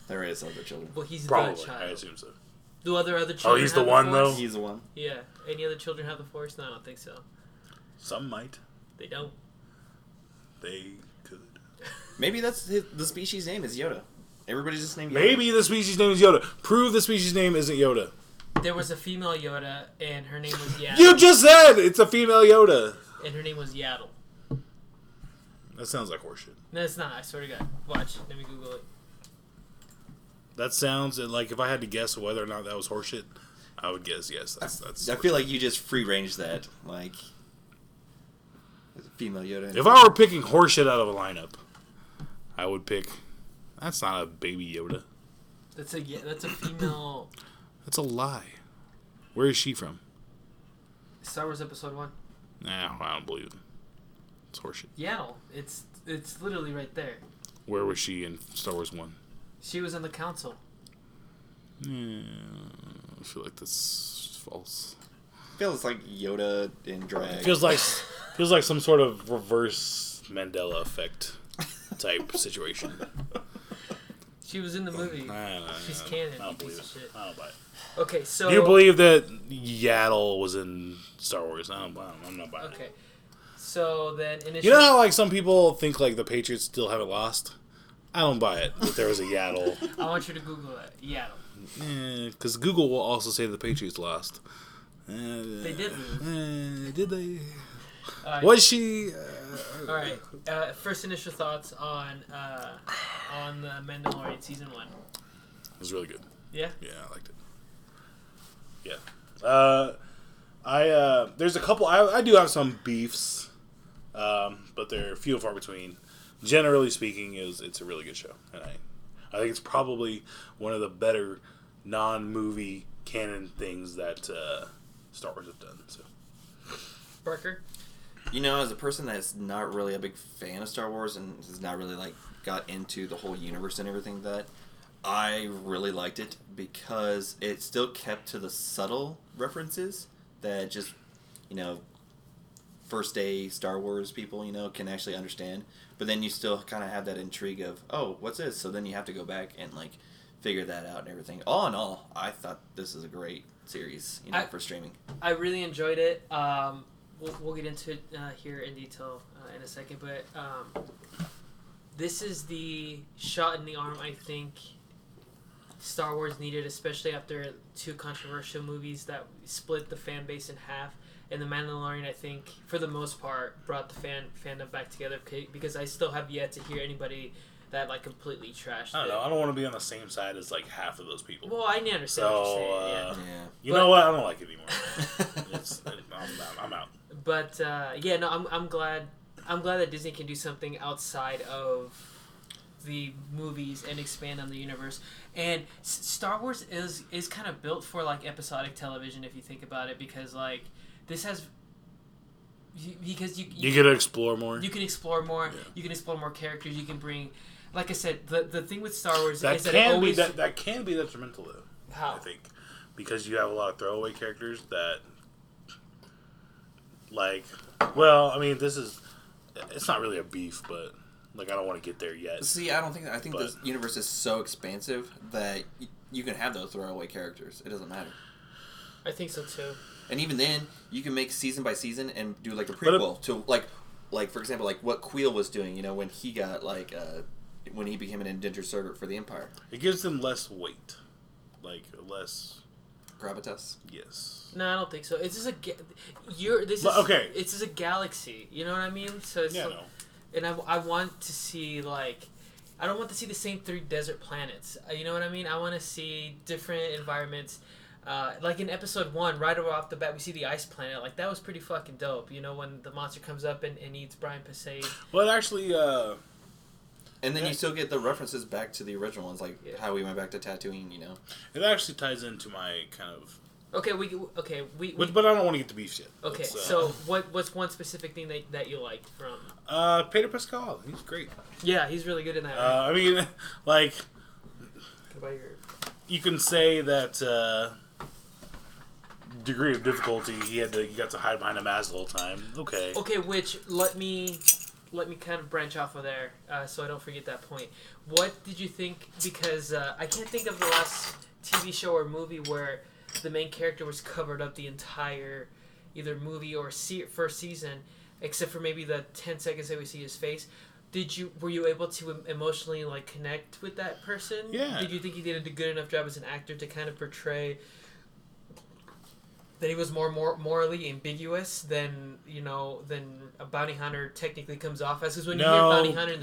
There is other children. Well, he's Probably, the child. I assume so. Do other children Oh, he's the have one, Force? though? He's the one. Yeah. Any other children have the Force? No, I don't think so. Some might. They don't. They could. Maybe that's the species name is Yoda. Everybody's just named Yoda. Maybe the species name is Yoda. Prove the species name isn't Yoda. There was a female Yoda, and her name was Yaddle. You just said it's a female Yoda. And her name was Yaddle. That sounds like horseshit. No, it's not. I swear to God. Watch. Let me Google it. That sounds like if I had to guess whether or not that was horseshit, I would guess yes. That's. I feel like you just free range that, like female Yoda. If I were picking horseshit out of a lineup, I would pick. That's not a baby Yoda. That's a female. That's a lie. Where is she from? Star Wars Episode 1. Nah, I don't believe it. It's horseshit. Yaddle. It's literally right there. Where was she in Star Wars 1? She was on the council. Yeah, I feel like that's false. Feels like Yoda in drag. Feels like some sort of reverse Mandela effect type situation. She was in the movie. She's canon. I don't believe it. I don't buy it. Okay, so... Do you believe that Yaddle was in Star Wars? I'm not buying it. Okay. So then initially... You know how like some people think like the Patriots still haven't lost? I don't buy it that there was a Yaddle. I want you to Google it. Yaddle. Because Google will also say the Patriots lost. They did lose. Did they? Was she? All right. First initial thoughts on the Mandalorian season 1. It was really good. Yeah. Yeah, I liked it. Yeah. There's a couple. I do have some beefs, but they're few and far between. Generally speaking, it's a really good show, and I think it's probably one of the better non-movie canon things that Star Wars have done. So, Barker? You know, as a person that's not really a big fan of Star Wars and has not really like got into the whole universe and everything that, I really liked it because it still kept to the subtle references that just, first day Star Wars people, can actually understand. But then you still kind of have that intrigue of, oh, what's this? So then you have to go back and like figure that out and everything. All in all, I thought this is a great series, for streaming. I really enjoyed it. We'll get into it here in detail in a second, but this is the shot in the arm I think Star Wars needed, especially after 2 controversial movies that split the fan base in half. And The Mandalorian, I think, for the most part, brought the fandom back together because I still have yet to hear anybody that like completely trashed it. I don't know. I don't want to be on the same side as like half of those people. Well, I understand what you're saying. You know what? I don't like it anymore. I'm out. But I'm glad that Disney can do something outside of the movies and expand on the universe. And Star Wars is kind of built for like episodic television if you think about it, because like this has. Because you get to explore more. You can explore more. Yeah. You can explore more characters. You can bring, like I said, the thing with Star Wars that is that it always that can be detrimental though. How? I think because you have a lot of throwaway characters that, like, well, I mean, it's not really a beef, but like I don't want to get there yet. See, I think this universe is so expansive that you can have those throwaway characters. It doesn't matter. I think so too. And even then, you can make season by season and do like a prequel to like for example, like what Queel was doing. You know, when he got when he became an indentured servant for the Empire. It gives them less weight, like less gravitas. Yes. No, I don't think so. It's just okay. It's just a galaxy. You know what I mean? So it's no. And I want to see like. I don't want to see the same 3 desert planets. You know what I mean? I want to see different environments. Like in episode 1, right off the bat, we see the ice planet. Like, that was pretty fucking dope. You know, when the monster comes up and eats Brian Posehn. Well, actually, and then you still get the references back to the original ones, like how we went back to Tatooine, you know? It actually ties into my kind of... Okay, But I don't want to get to beef yet. Okay, so what's one specific thing that you liked from... Pedro Pascal. He's great. Yeah, he's really good in that. I mean, like... What about your... You can say that... degree of difficulty, he got to hide behind a mask the whole time. Okay. Okay, which let me kind of branch off of there, so I don't forget that point. What did you think? Because I can't think of the last TV show or movie where the main character was covered up the entire either movie or first season, except for maybe the 10 seconds that we see his face. Were you able to emotionally like connect with that person? Yeah. Did you think he did a good enough job as an actor to kind of portray that he was more morally ambiguous than a bounty hunter technically comes off as? Because when you hear bounty hunter in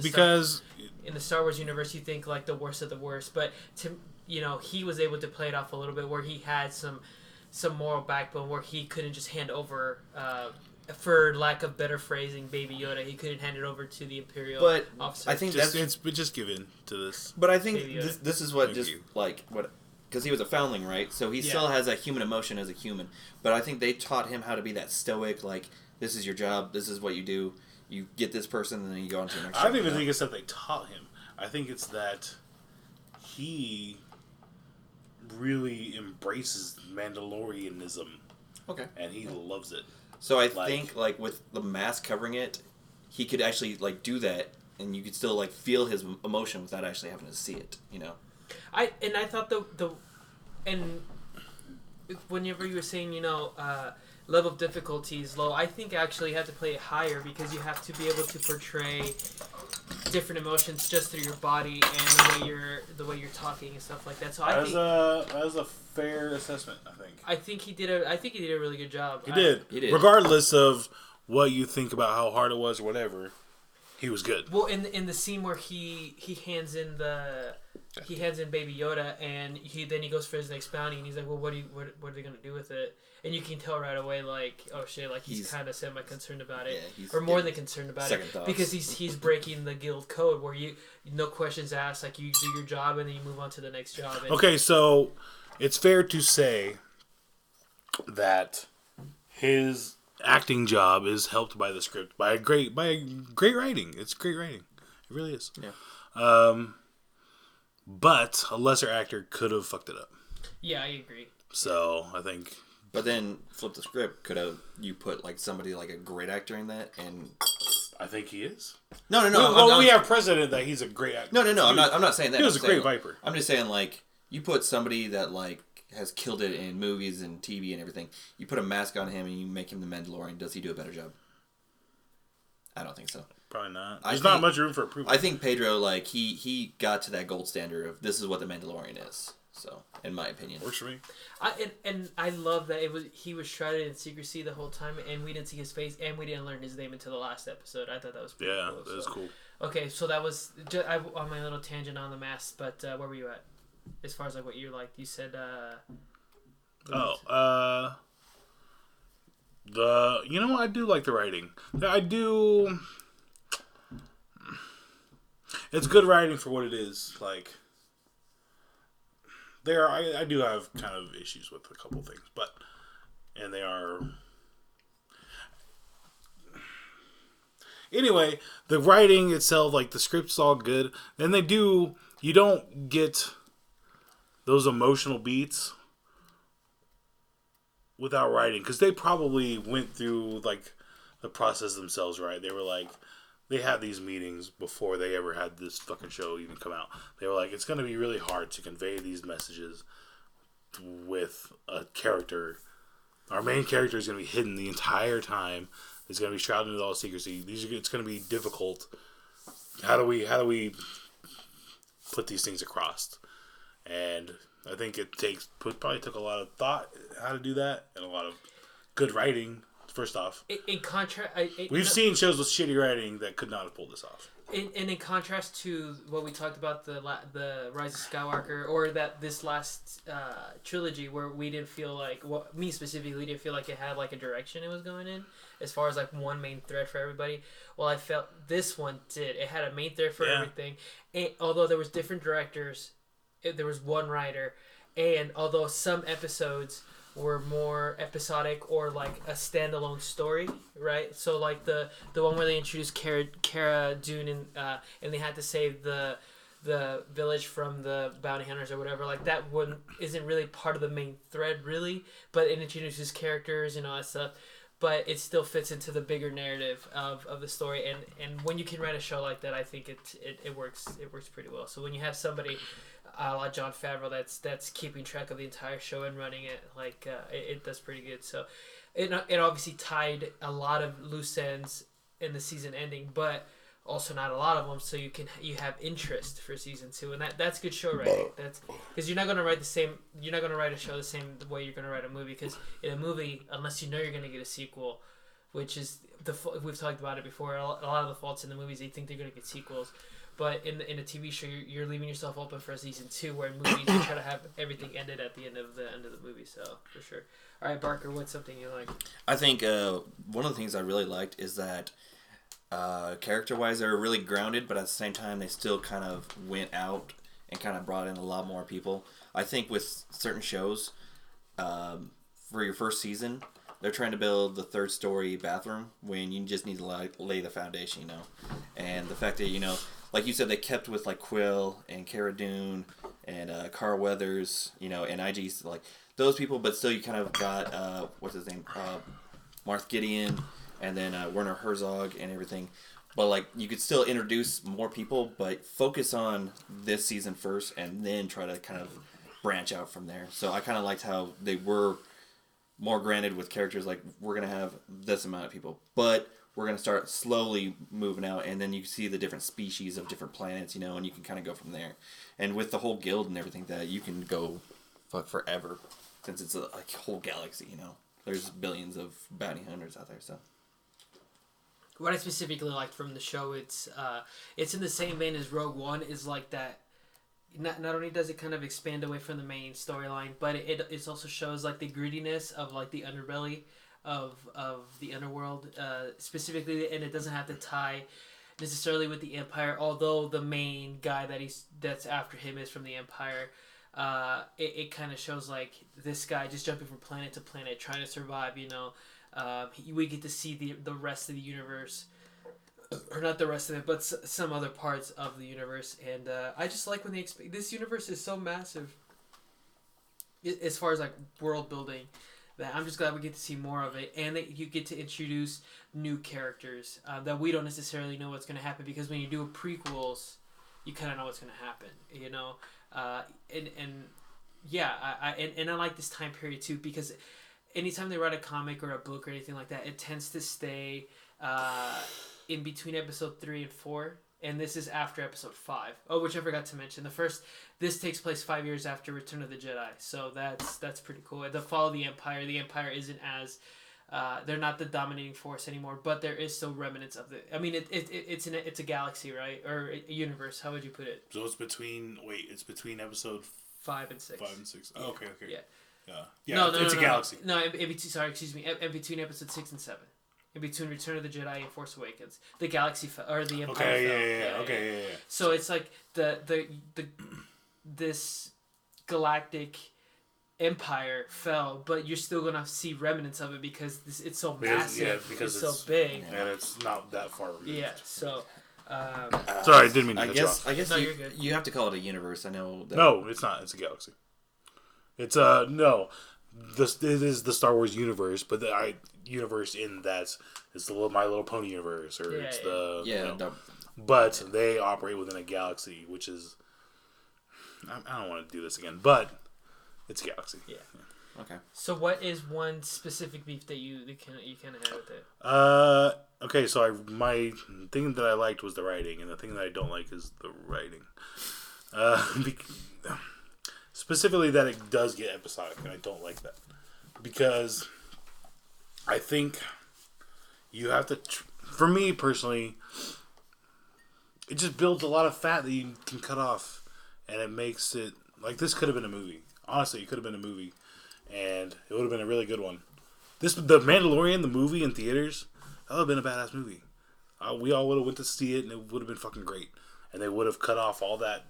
the Star Wars universe, you think like the worst of the worst. But he was able to play it off a little bit where he had some moral backbone where he couldn't just hand over, for lack of better phrasing, Baby Yoda. He couldn't hand it over to the Imperial officer. I think it's just given to this. But I think this is what because he was a foundling, right? So he still has a human emotion as a human. But I think they taught him how to be that stoic, like, this is your job, this is what you do. You get this person, and then you go on to the next I don't even think it's that they taught him. I think it's that he really embraces Mandalorianism. Okay. And he loves it. So I think, like, with the mask covering it, he could actually, like, do that, and you could still, like, feel his emotion without actually having to see it, you know? I thought and whenever you were saying level of difficulty is low, I think actually you have to play it higher because you have to be able to portray different emotions just through your body and the way you're talking and stuff like that. So I think that was a fair assessment. I think he did a really good job. He did. Regardless of what you think about how hard it was or whatever, he was good. Well, in the scene where he hands in Baby Yoda, and then he goes for his next bounty, and he's like, "Well, what are they gonna do with it?" And you can tell right away, like, "Oh shit!" Like he's kind of semi-concerned about it, or more than concerned about it, because he's breaking the guild code where no questions asked, like you do your job and then you move on to the next job. Okay, so it's fair to say that his acting job is helped by the script by great writing. It's great writing. It really is. Yeah. But a lesser actor could have fucked it up. Yeah, I agree. So I think. But then flip the script. Could have you put like somebody like a great actor in that? And I think he is. No. Well, we have precedent that he's a great actor. No. I'm not saying that. He was a great Viper. I'm just saying like you put somebody that like has killed it in movies and TV and everything. You put a mask on him and you make him the Mandalorian. Does he do a better job? I don't think so. Probably not. There's not much room for improvement. I think Pedro, like, he got to that gold standard of this is what the Mandalorian is. So, in my opinion. Works for me. I love that he was shrouded in secrecy the whole time, and we didn't see his face, and we didn't learn his name until the last episode. I thought that was pretty cool. That was cool. Okay, so that was just, on my little tangent on the mask, but where were you at? As far as, like, what you liked? You said, I do like the writing. I do... it's good writing for what it is. Like, I do have kind of issues with a couple things, and they are. Anyway, the writing itself, like the script's all good. Then you don't get those emotional beats without writing, because they probably went through like the process themselves, right? They were like, they had these meetings before they ever had this fucking show even come out. They were like, it's going to be really hard to convey these messages with a character. Our main character is going to be hidden the entire time. It's going to be shrouded in all secrecy. It's going to be difficult. How do we put these things across? And I think probably took a lot of thought how to do that, and a lot of good writing. First off, in contrast, we've seen shows with shitty writing that could not have pulled this off. And in contrast to what we talked about, the Rise of Skywalker, or this last trilogy, where we didn't feel like, me specifically, didn't feel like it had like a direction it was going in, as far as like one main thread for everybody. Well, I felt this one did. It had a main thread for everything. And although there was different directors, there was one writer, and although some episodes were more episodic or like a standalone story, right? So like the one where they introduced Cara Dune and they had to save the village from the bounty hunters or whatever, like that one isn't really part of the main thread really, but it introduces characters and all that stuff, but it still fits into the bigger narrative of the story, and when you can write a show like that, I think it works pretty well. So when you have somebody like Jon Favreau that's keeping track of the entire show and running it, like it does pretty good. So it obviously tied a lot of loose ends in the season ending, but also not a lot of them, so you have interest for season 2, and that's good show writing. That's because you're not gonna write a show the same way you're gonna write a movie, because in a movie, unless you know you're gonna get a sequel, which is we've talked about it before, a lot of the faults in the movies, they think they're gonna get sequels. But in a TV show, you're leaving yourself open for a season 2, where in movies you try to have everything ended at the end of the movie. So for sure. All right, Barker, what's something you like? I think one of the things I really liked is that character-wise they're really grounded, but at the same time they still kind of went out and kind of brought in a lot more people. I think with certain shows, for your first season, they're trying to build the third story bathroom when you just need to lay the foundation, you know. And the fact that, you know, like you said, they kept with like Quill and Cara Dune and Carl Weathers, you know, and IG's like those people, but still you kind of got what's his name, Marth Gideon, and then Werner Herzog and everything. But like you could still introduce more people, but focus on this season first, and then try to kind of branch out from there. So I kind of liked how they were more granted with characters, like we're gonna have this amount of people, but we're going to start slowly moving out, and then you can see the different species of different planets, you know, and you can kind of go from there. And with the whole guild and everything, that you can go forever, since it's a whole galaxy, you know. There's billions of bounty hunters out there, so. What I specifically liked from the show, it's in the same vein as Rogue One, is like that. Not only does it kind of expand away from the main storyline, but it also shows like the grittiness of like the underbelly of the underworld, specifically, and it doesn't have to tie necessarily with the Empire, although the main guy that's after him is from the Empire. It kind of shows like this guy just jumping from planet to planet trying to survive, you know. We get to see the rest of the universe, or not the rest of it, but some other parts of the universe, and I just like when this universe is so massive as far as like world building, that I'm just glad we get to see more of it, and that you get to introduce new characters that we don't necessarily know what's going to happen, because when you do prequels, you kind of know what's going to happen, you know. I like this time period too, because anytime they write a comic or a book or anything like that, it tends to stay in between episode 3 and 4. And this is after episode 5. Oh, which I forgot to mention. This takes place 5 years after Return of the Jedi. So that's pretty cool. The fall of the Empire. The Empire isn't as... they're not the dominating force anymore, but there is still remnants of it. I mean, it's a galaxy, right? Or a universe. How would you put it? So it's between episode 5 and 6. 5 and 6. Oh, okay. Yeah. Yeah. No, it's a galaxy. No, in between episode 6 and 7. in between Return of the Jedi and Force Awakens. The galaxy fell, or the Empire Okay, fell. yeah. So it's like this galactic empire fell, but you're still gonna see remnants of it because it's so massive. Because it's so big, and it's not that far removed. Yeah. So. Sorry, I didn't mean to cut you off. I guess no, you're good. You have to call it a universe. I know. That No, it's not. It's a galaxy. It's no. It is the Star Wars universe, but the universe in that is the My Little Pony universe, or it's the but they operate within a galaxy, which is I don't want to do this again, but it's a galaxy. Yeah. Okay. So what is one specific beef that you kind of had with it? Okay, so my thing that I liked was the writing, and the thing that I don't like is the writing. Specifically that it does get episodic, and I don't like that. Because I think you have to... For me, personally, it just builds a lot of fat that you can cut off, and it makes it... Like, this could have been a movie. Honestly, it could have been a movie, and it would have been a really good one. The Mandalorian, the movie in theaters, that would have been a badass movie. We all would have went to see it, and it would have been fucking great. And they would have cut off all that,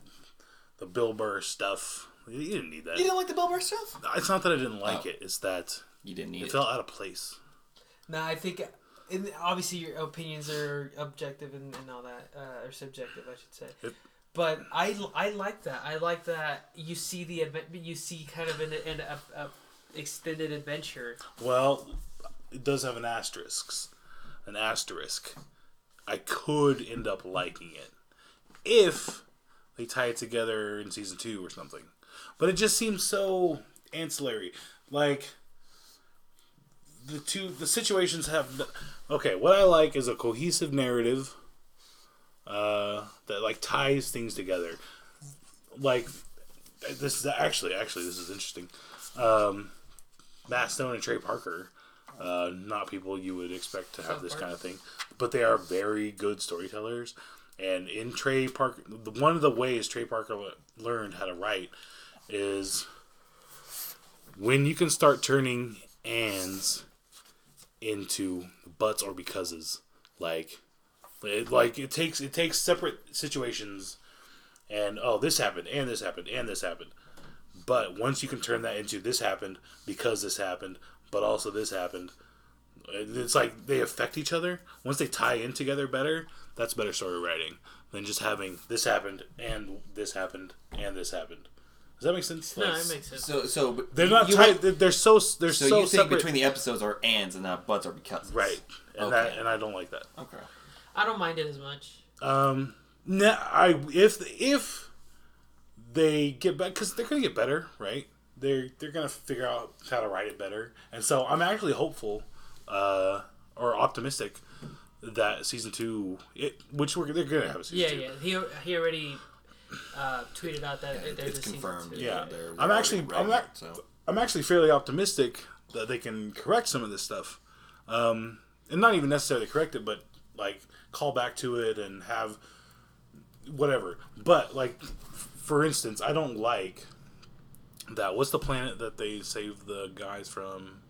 the Bill Burr stuff. You didn't need that. You didn't like the Bill Burr stuff? It's not that I didn't like it. It's that you didn't need it. It felt out of place. No, I think, obviously your opinions are objective and all that, or subjective, I should say. But I like that. I like that you see you see kind of an extended adventure. Well, it does have an asterisk. I could end up liking it if they tie it together in season 2 or something. But it just seems so ancillary. Like the situations have. Okay, what I like is a cohesive narrative that like ties things together. Like this is actually this is interesting. Matt Stone and Trey Parker, not people you would expect to have this kind of thing, but they are very good storytellers. And in Trey Parker, one of the ways Trey Parker learned how to write is when you can start turning ands into buts or becauses. Like it takes separate situations, and this happened, and this happened, and this happened. But once you can turn that into this happened because this happened, but also this happened, it's like they affect each other. Once they tie in together better, that's better story writing than just having this happened and this happened and this happened. Does that make sense? No, it makes sense. So they're not tied. They're so you think separate. Between the episodes are ands and not buts or because. Right, and I don't like that. Okay. I don't mind it as much. If they get back, because they're gonna get better, right? They're gonna figure out how to write it better, and so I'm actually hopeful, or optimistic, that season 2, they're gonna have a season 2. Yeah. He already tweeted out that there's it's a confirmed. season 2. Yeah, they're I'm actually fairly optimistic that they can correct some of this stuff, and not even necessarily correct it, but like call back to it and have whatever. But like, for instance, I don't like that. What's the planet that they saved the guys from?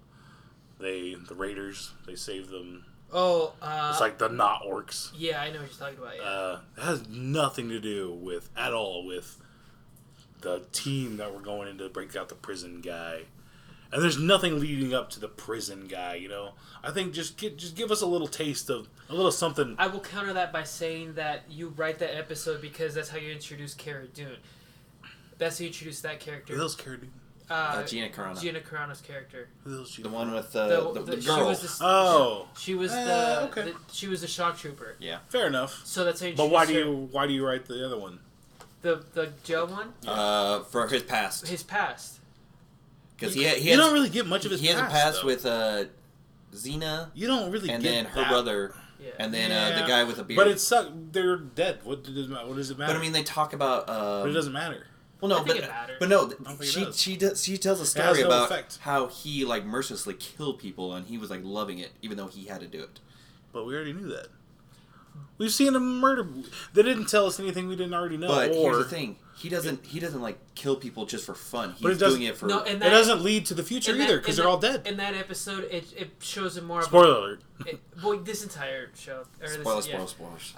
The Raiders. They saved them. Oh, it's like the not orcs. Yeah, I know what you're talking about. Yeah. It has nothing to do at all with the team that were going in to break out the prison guy. And there's nothing leading up to the prison guy, you know. I think just give us a little taste of a little something. I will counter that by saying that you write that episode because that's how you introduce Cara Dune. That's how you introduce that character. Who else Cara Dune? Gina Carano. Gina Carano's character. Who else? The one with the She girl. She was okay. She was the shock trooper. Yeah. Fair enough. So that's how you. But why do you write the other one? The jail one? For his past. His past. Because you don't really get much of his past. He has a past though. with Xena. You don't really and get then her that. brother. Yeah. And then the guy with the beard. But it sucked. They're dead. What does it matter? But I mean, they talk about. But it doesn't matter. Well, no, I think it matters. But no, she tells a story about how he like mercilessly killed people and he was like loving it, even though he had to do it. But we already knew that. We've seen him murder. They didn't tell us anything we didn't already know. But here's the thing: he doesn't like kill people just for fun. He's doing it for. No, it doesn't lead to the future either because they're all dead. In that episode, it shows him more. Spoiler alert. Well, this entire show. Spoilers.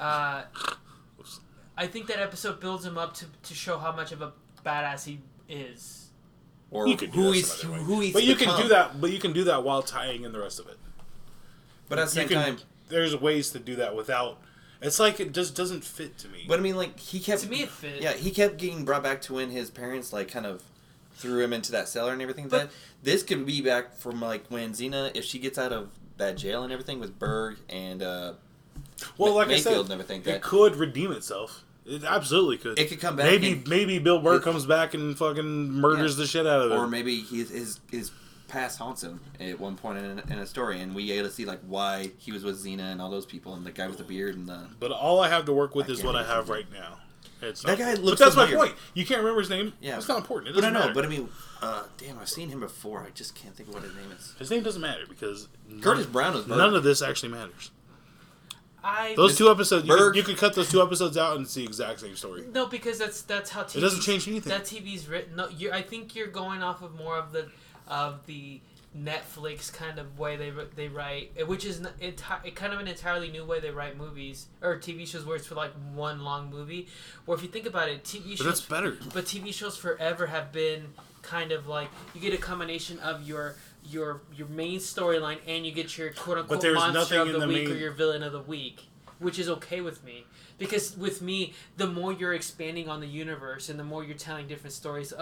I think that episode builds him up to show how much of a badass he is. Or who he's But you can do that. But you can do that while tying in the rest of it. But at the same time, there's ways to do that without. It's like it just doesn't fit to me. But I mean, like he kept. To me, it fit. Yeah, he kept getting brought back to when his parents like kind of threw him into that cellar and everything. But this could be back from like when Xena, if she gets out of that jail and everything with Berg and like Mayfield I said, and everything. It could redeem itself. It absolutely could. It could come back. Maybe Bill Burr comes back and fucking murders the shit out of it. Or maybe his past haunts him at one point in a story, and we get to see like why he was with Xena and all those people, and the guy with the beard and the. But all I have to work with is what I have right now. That guy looks. But that's my point. You can't remember his name. Yeah, it's not important. It but doesn't matter. But I mean, damn, I've seen him before. I just can't think of what his name is. His name doesn't matter because Curtis Brown is none of this actually matters. Those 2 episodes, you could cut those 2 episodes out and it's the exact same story. No, because that's how TV. It doesn't change anything. That TV's written. No, I think you're going off of more of the Netflix kind of way they write, which is kind of an entirely new way they write movies or TV shows where it's for like one long movie. Or if you think about it, TV shows. But that's better. But TV shows forever have been kind of like you get a combination of your main storyline and you get your quote unquote monster of the week or your villain of the week, which is okay with me. Because with me, the more you're expanding on the universe and the more you're telling different stories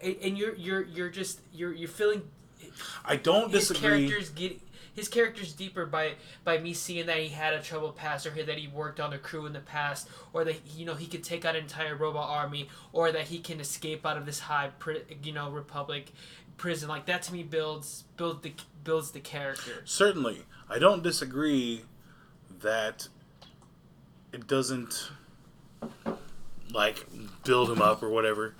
and you're feeling. I don't disagree. His character's deeper by me seeing that he had a troubled past, or that he worked on the crew in the past, or that he could take out an entire robot army, or that he can escape out of this Republic prison. Like that to me builds the character. Certainly, I don't disagree that it doesn't like build him up or whatever,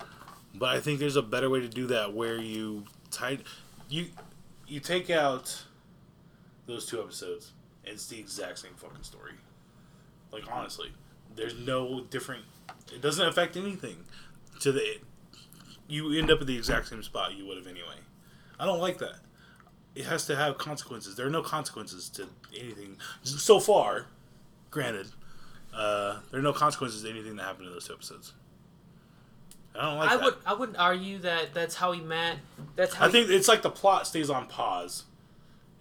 but I think there's a better way to do that where you take out those 2 episodes and it's the exact same fucking story. Like honestly, there's no different. It doesn't affect anything. You end up at the exact same spot you would have anyway. I don't like that. It has to have consequences. There are no consequences to anything so far. Granted, there are no consequences to anything that happened in those 2 episodes. I don't like that. I wouldn't argue that that's how he met. I think it's like the plot stays on pause,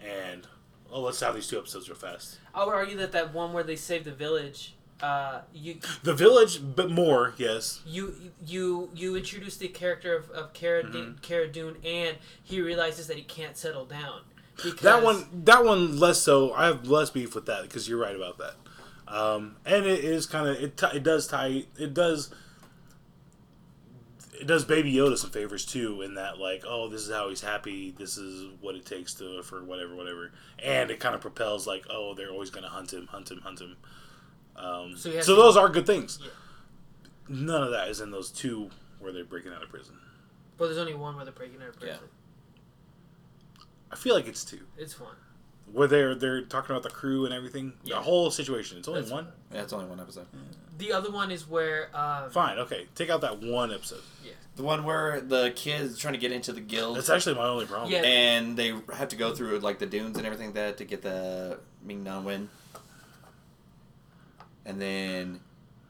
and let's have these 2 episodes real fast. I would argue that one where they save the village. The village, but more, yes. You introduce the character of Cara Dune, and he realizes that he can't settle down. That one less so. I have less beef with that because you're right about that. And it is kind of it does Baby Yoda some favors too, in that like, oh, this is how he's happy. This is what it takes for whatever, and it kind of propels like, oh, they're always gonna hunt him. So those are good things. Yeah. None of that is in those 2 where they're breaking out of prison. Well, there's only one where they're breaking out of prison. Yeah. I feel like it's 2. It's 1. Where they're talking about the crew and everything. Yeah. The whole situation. It's only 1? Yeah, it's only 1 episode. Yeah. The other one is where... Fine, okay. Take out that 1 episode. Yeah. The one where the kid's trying to get into the guild. That's actually my only problem. Yeah. And they have to go through like the dunes and everything to get the Ming-Na win. And then...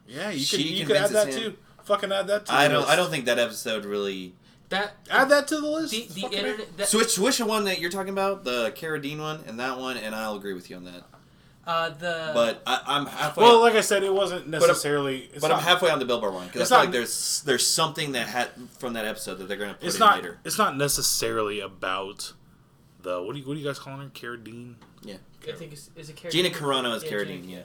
Yeah, you could add that too. Fucking add that too. I don't think that episode really... Add that to the list. The internet... Switch the one that you're talking about, the Cara Dune one, and that one, and I'll agree with you on that. But I'm halfway. Well, like I said, it wasn't necessarily. I'm halfway on the Bill Burr one because I feel like there's something that from that episode that they're going to put in later. It's not necessarily about the what do you guys calling her? Cara Dune? Yeah, I think is it Cara Gina Carano is Cara Dune. Yeah.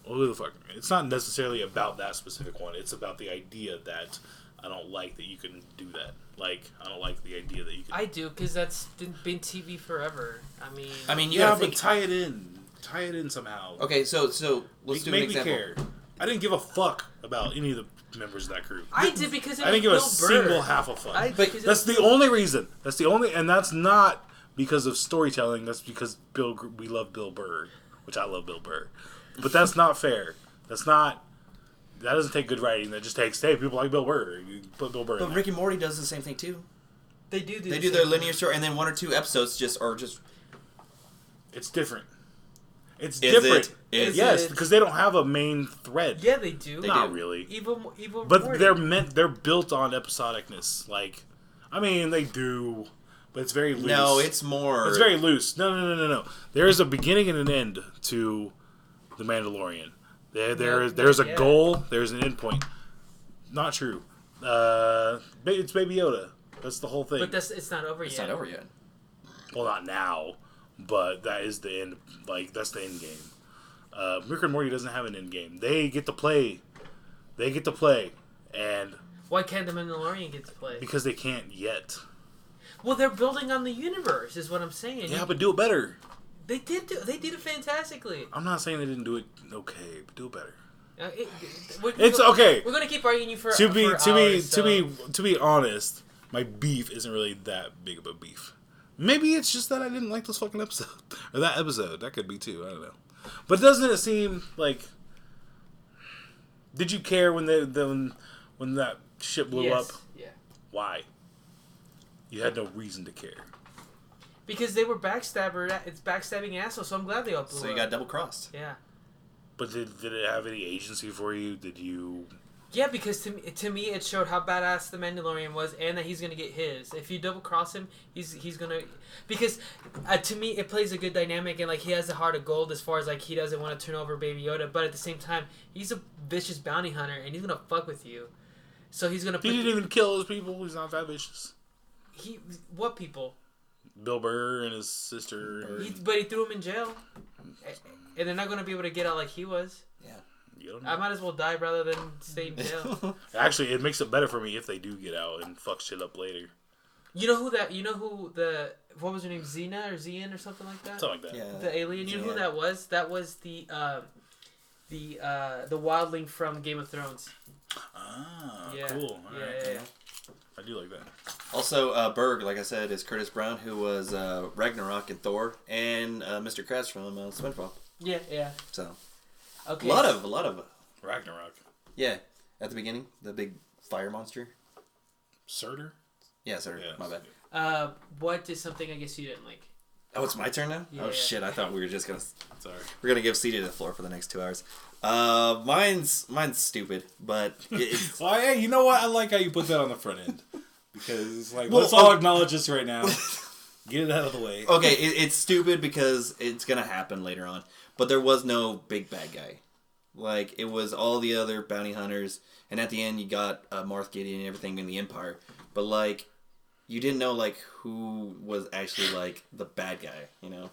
Well, who the fuck? It's not necessarily about that specific one. It's about the idea that I don't like that you can do that. Like, I don't like the idea that you can. I do, because that's been TV forever. I mean, you but tie it in. Tie it in somehow. Okay, so let's do an example. Make me care. I didn't give a fuck about any of the members of that crew. I did because I didn't give a single half a fuck. That's the only reason. And that's not because of storytelling. That's because we love Bill Burr, which I love Bill Burr. But that's not fair. That doesn't take good writing. That just takes, hey, people like Bill Burr. You put Bill Burr in But there. Rick and Morty does the same thing too. They do their linear story, and then 1 or 2 episodes are just. It's different. It's Is different. it? Yes, because they don't have a main thread. Yeah, they do. Not really. Evil But Morty. they're built on episodicness. Like, I mean, they do, but it's very loose. No, it's more. It's very loose. No. There is a beginning and an end to The Mandalorian. There's a goal. There's an end point. Not true. It's Baby Yoda. That's the whole thing. But it's not over yet. It's not over yet. Well, not now, but that is the end. Like, that's the end game. Rick and Morty doesn't have an end game. They get to play. And Why can't the Mandalorian get to play? because they can't yet. Well, they're building on the universe, is what I'm saying. Yeah, but do it better. They did it fantastically. I'm not saying they didn't do it okay, but do it better. It's okay. We're gonna keep arguing you for To be hours, honest, my beef isn't really that big of a beef. Maybe it's just that I didn't like this fucking episode or that episode. That could be too. I don't know. But doesn't it seem like? Did you care when when that ship blew up? Yeah. Why? You had no reason to care. Because they were backstabbing assholes, so I'm glad they all blew up. So you got double crossed. Yeah. But did it have any agency for you? Did you? Yeah, because to me it showed how badass the Mandalorian was, and that he's gonna get his. If you double cross him, he's gonna. Because to me it plays a good dynamic, and like he has the heart of gold as far as like he doesn't want to turn over Baby Yoda, but at the same time he's a vicious bounty hunter, and he's gonna fuck with you. So he's gonna. He didn't even kill his people. He's not that vicious. What people? Bill Burr and his sister. But he threw him in jail, and they're not gonna be able to get out like he was. I might as well die rather than stay in jail. Actually, it makes it better for me if they do get out and fuck shit up later. What was her name? Xena or Zian or something like that? Something like that. Yeah. The alien. You know who that was? That was the wildling from Game of Thrones. Ah, yeah. Cool. All right. Yeah. I do like that. Also, Berg, like I said, is Curtis Brown, who was Ragnarok in Thor, and Mr. Krabs from SpongeBob. Yeah. So. Okay. A lot of Ragnarok. Yeah, at the beginning, the big fire monster. Surtur? Yeah, Surtur. Yeah. My bad. What is something I guess you didn't like? Oh, it's my turn now? Yeah. Shit, I thought we were just gonna... Sorry. We're gonna give CD the floor for the next 2 hours. Mine's stupid, but it's... Well, hey, you know what? I like how you put that on the front end. Because it's like, let's all acknowledge this right now. Get it out of the way. Okay, it's stupid because it's gonna happen later on. But there was no big bad guy. Like, it was all the other bounty hunters, and at the end you got Marth Gideon and everything in the Empire. But, like, you didn't know, like, who was actually, like, the bad guy, you know?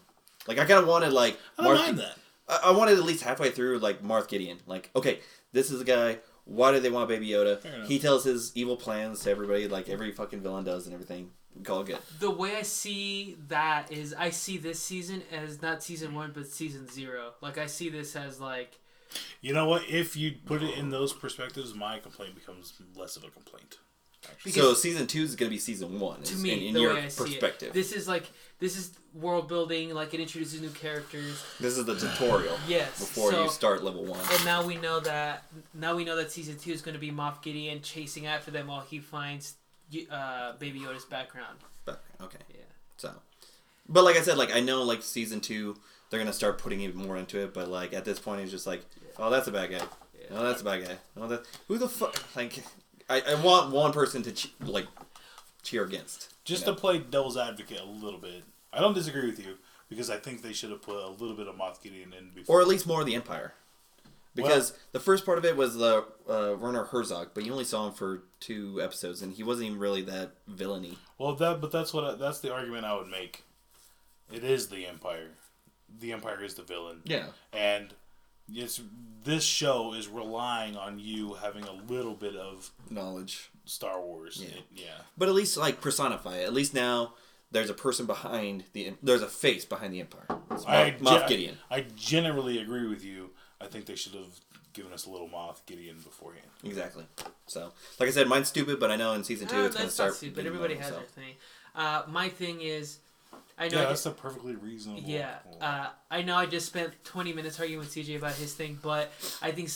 Like, I kind of wanted, like... I don't mind that. I wanted at least halfway through, like, Marth Gideon. Like, okay, this is the guy. Why do they want Baby Yoda? He tells his evil plans to everybody, like every fucking villain does and everything. Call it good. The way I see that is I see this season as not season 1, but season 0. Like, I see this as, like... You know what? If you put it in those perspectives, my complaint becomes less of a complaint. So season 2 is going to be season 1. To me, in the your way I perspective. See it. This is world building. Like, it introduces new characters. This is the tutorial. Yes. Before you start level 1. And now we know that season 2 is going to be Moff Gideon chasing after them while he finds Baby Yoda's background. Okay. Yeah. So, but like I said, like I know, like season 2, they're gonna start putting even more into it. But like at this point, it's just like, oh, that's a bad guy. Yeah. Oh, that's a bad guy. Oh, who the fuck? Like, I want one person to cheer against. Just to play devil's advocate a little bit, I don't disagree with you because I think they should have put a little bit of Moff Gideon in before, or at least more of the Empire. Because the first part of it was the Werner Herzog, but you only saw him for 2 episodes, and he wasn't even really that villainy. Well, that's the argument I would make. It is the Empire. The Empire is the villain. Yeah. And this show is relying on you having a little bit of knowledge, Star Wars. Yeah. But at least like personify it. At least now there's a person behind there's a face behind the Empire. It's Moff Gideon. I generally agree with you. I think they should have given us a little Moff Gideon beforehand. Exactly. So, like I said, mine's stupid, but I know in season 2 it's going to start. Stupid. Everybody has their thing. My thing is, I know. Yeah, that's a perfectly reasonable. Yeah. I know. I just spent 20 minutes arguing with CJ about his thing, but I think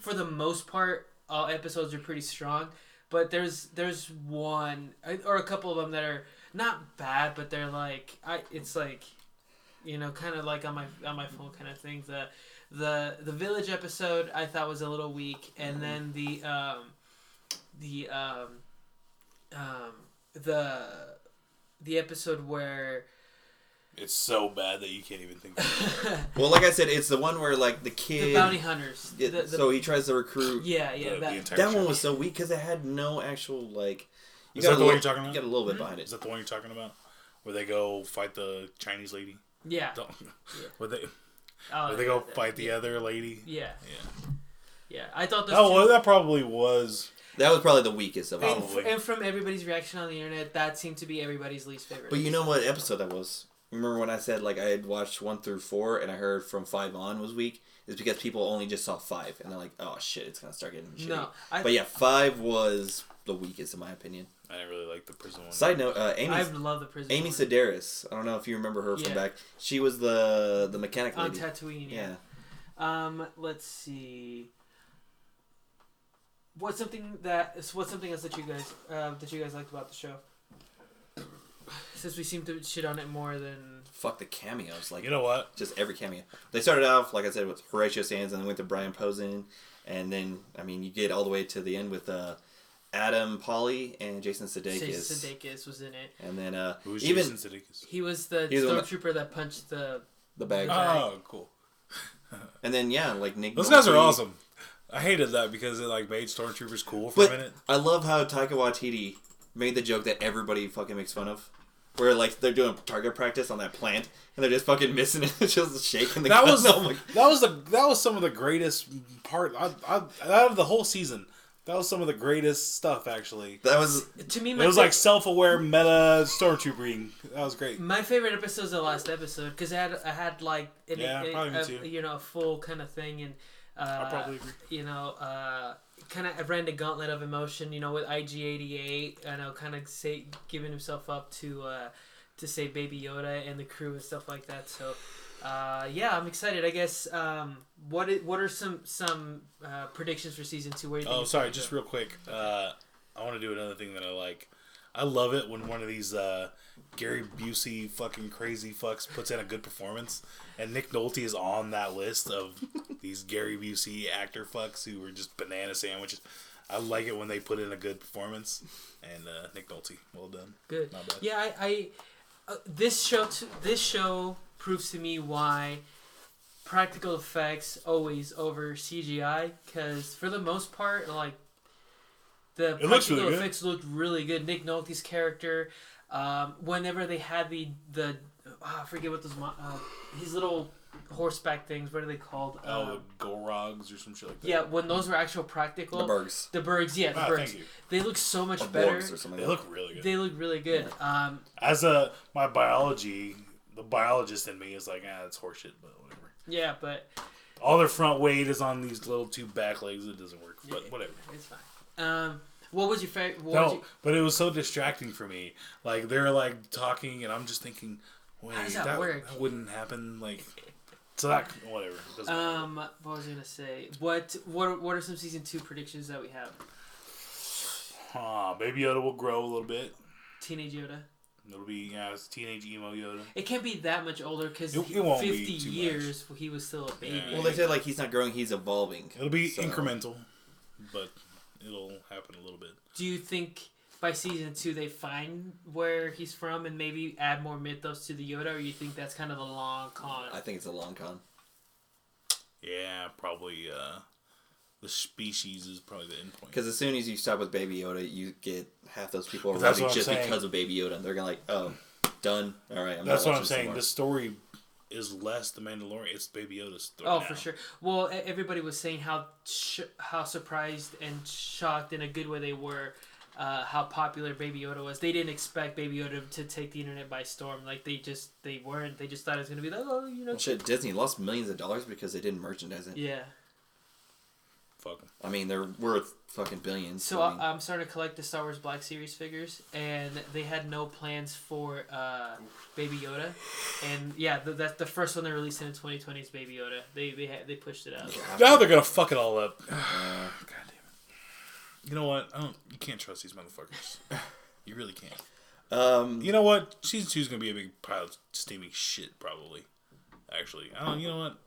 for the most part, all episodes are pretty strong. But there's one or a couple of them that are not bad, but they're like it's like, kind of like on my phone kind of thing. The village episode I thought was a little weak, and then the episode where it's so bad that you can't even think of it. Well, like I said, it's the one where like the kid, the bounty hunters. So he tries to recruit. Yeah, that one was so weak because it had no actual like. Is that the one you're talking about? You got a little bit behind it. Is that the one you're talking about, where they go fight the Chinese lady? Yeah. Where they go fight the other lady? Yeah. Yeah. I thought that probably was. That was probably the weakest of all. And from everybody's reaction on the internet, that seemed to be everybody's least favorite. But you know what episode that was? Remember when I said like I had watched 1 through 4 and I heard from 5 on was weak? It's because people only just saw 5 and they're like, oh shit, it's gonna start getting shitty. But yeah, 5 was the weakest in my opinion. I didn't really like the prison one. Side note, I love the prison Amy one. Sedaris. I don't know if you remember her from back. She was the mechanic lady. On Tatooine, yeah. Let's see. What's something else that you guys liked about the show? Since we seem to shit on it more than... Fuck the cameos. Like, you know what? Just every cameo. They started off, like I said, with Horatio Sands and then went to Brian Posehn. And then, I mean, you get all the way to the end with Adam Pally and Jason Sudeikis. Jason Sudeikis was in it. And then... Who was Jason Sudeikis? He was the stormtrooper that punched the bag. Oh, cool. And then, yeah, like Nick Those guys are awesome. I hated that because it like made stormtroopers cool for a minute. I love how Taika Waititi made the joke that everybody fucking makes fun of. Where like they're doing target practice on that plant and they're just fucking missing it, just shaking the gun. That was some of the greatest part out of the whole season. That was some of the greatest stuff actually. That was to me. It was like self-aware meta stormtroopering. That was great. My favorite episode is the last episode because I had like probably me too. A full kind of thing and I probably agree. Kind of ran the gauntlet of emotion, with IG-88, kind of giving himself up to save Baby Yoda and the crew and stuff like that. So, I'm excited. I guess. What are some predictions for season 2? Where you think sorry, just real quick. I want to do another thing that I like. I love it when one of these Gary Busey fucking crazy fucks puts in a good performance, and Nick Nolte is on that list of these Gary Busey actor fucks who were just banana sandwiches. I like it when they put in a good performance, and Nick Nolte, well done. Good. Not bad. Yeah, I this show proves to me why practical effects always over CGI, because for the most part, like. The practical effects looked really good. Nick Nolte's character, whenever they had the I forget what those his little horseback things. What are they called? Gorogs or some shit like that. Yeah, when those were actual practical. The Bergs. The Bergs, yeah, the Bergs. Thank you. They look so much or better. Borgs or something they look really good. They look really good. Yeah. As my the biologist in me is like, it's horseshit, but whatever. Yeah, but all their front weight is on these little 2 back legs. It doesn't work, but whatever. It's fine. What was your favorite? But it was so distracting for me. Like they're like talking, and I'm just thinking, wait, how does that work? That wouldn't happen. Like, so that whatever. It doesn't matter. What was I gonna say? What are some season 2 predictions that we have? Baby Yoda will grow a little bit. Teenage Yoda. It'll be it's teenage emo Yoda. It can't be that much older because 50 years he was still a baby. Yeah. Well, they said like he's not growing, he's evolving. It'll be incremental, but it'll happen a little bit. Do you think by season 2 they find where he's from and maybe add more mythos to the Yoda, or you think that's kind of a long con? I think it's a long con. Yeah, probably. The species is probably the end point. Because as soon as you stop with Baby Yoda, you get half those people arriving just because of Baby Yoda, and they're gonna done. All right, that's what I'm saying. The story is less the Mandalorian. It's Baby Yoda's story. Oh, now. For sure. Well, everybody was saying how surprised and shocked in a good way they were. How popular Baby Yoda was. They didn't expect Baby Yoda to take the internet by storm. Like they weren't. They just thought it was gonna be like, Well, shit, Disney lost millions of dollars because they didn't merchandise it. Yeah. Fuck 'em. I mean, they're worth fucking billions. So I mean, I'm starting to collect the Star Wars Black Series figures, and they had no plans for Baby Yoda, and yeah, that's the first one they're releasing in 2020 is Baby Yoda. They pushed it out. Now they're gonna fuck it all up. God damn it! You know what? You can't trust these motherfuckers. You really can't. You know what? Season 2 is gonna be a big pile of steaming shit, probably. Actually, you know what?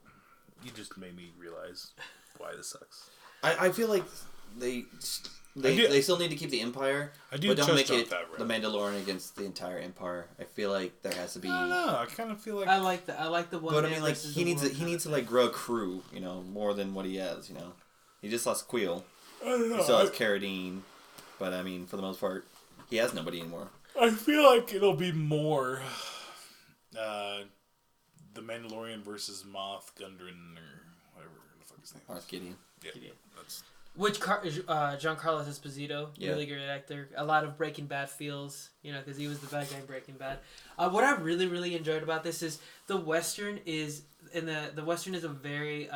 You just made me realize why this sucks. I feel like they still need to keep the Empire, but don't make it the Mandalorian against the entire Empire. I feel like there has to be. I don't know. I kind of feel like I like the one. But I mean, like he needs to like grow a crew, you know, more than what he has. You know, he just lost Quill. I don't know. He still has Carradine, but I mean, for the most part, he has nobody anymore. I feel like it'll be more the Mandalorian versus Moff Gundren or whatever the fuck his name is. Moff Gideon. Yeah, Gideon. that's... Which Giancarlo Esposito, Yeah. really great actor. A lot of Breaking Bad feels, because he was the bad guy in Breaking Bad. What I really, really enjoyed about this is the Western is, the Western is a very,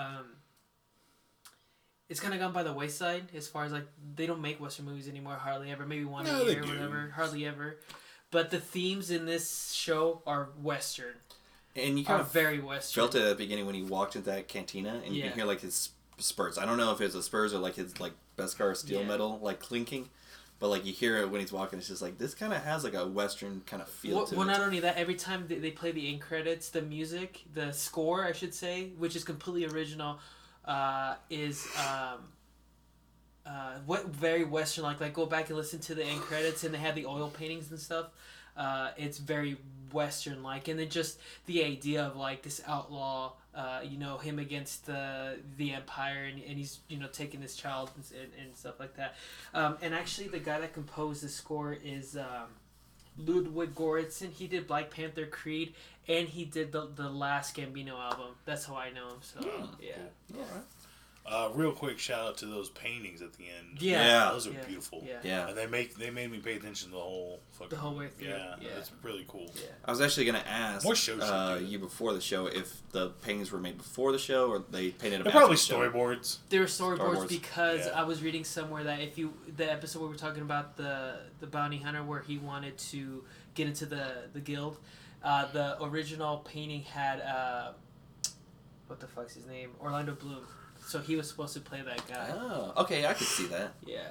it's kind of gone by the wayside as far as, like, they don't make Western movies anymore, hardly ever. Maybe one a year or whatever, hardly ever. But the themes in this show are Western. And you kind of very Western. felt it at the beginning when he walked into that cantina, and you can hear, like, his spurts. I don't know if it's the spurs or like his like Beskar steel metal like clinking, but like you hear it when he's walking. It's just like this kind of has like a Western kind of feel to it. Well, not only that, every time they play the end credits, the music, the score, I should say, which is completely original, is very Western. Like go back and listen to the end credits, and they have the oil paintings and stuff. It's very Western like, and then just the idea of like this outlaw. Him against the Empire, and he's taking this child and stuff like that. And actually, the guy that composed the score is Ludwig Göransson. He did Black Panther, Creed, and he did the last Gambino album. That's how I know him. So yeah. Cool. All right. Real quick shout out to those paintings at the end. Yeah. Those are beautiful. Yeah. And they made me pay attention to the whole way through. Yeah, it's really cool. Yeah. I was actually gonna ask you before the show if the paintings were made before the show or they painted them. They're probably storyboards. They were storyboards because Yeah. I was reading somewhere that the episode where we were talking about the bounty hunter where he wanted to get into the guild, the original painting had what the fuck's his name? Orlando Bloom. So he was supposed to play that guy. Oh, okay, I could see that. Yeah.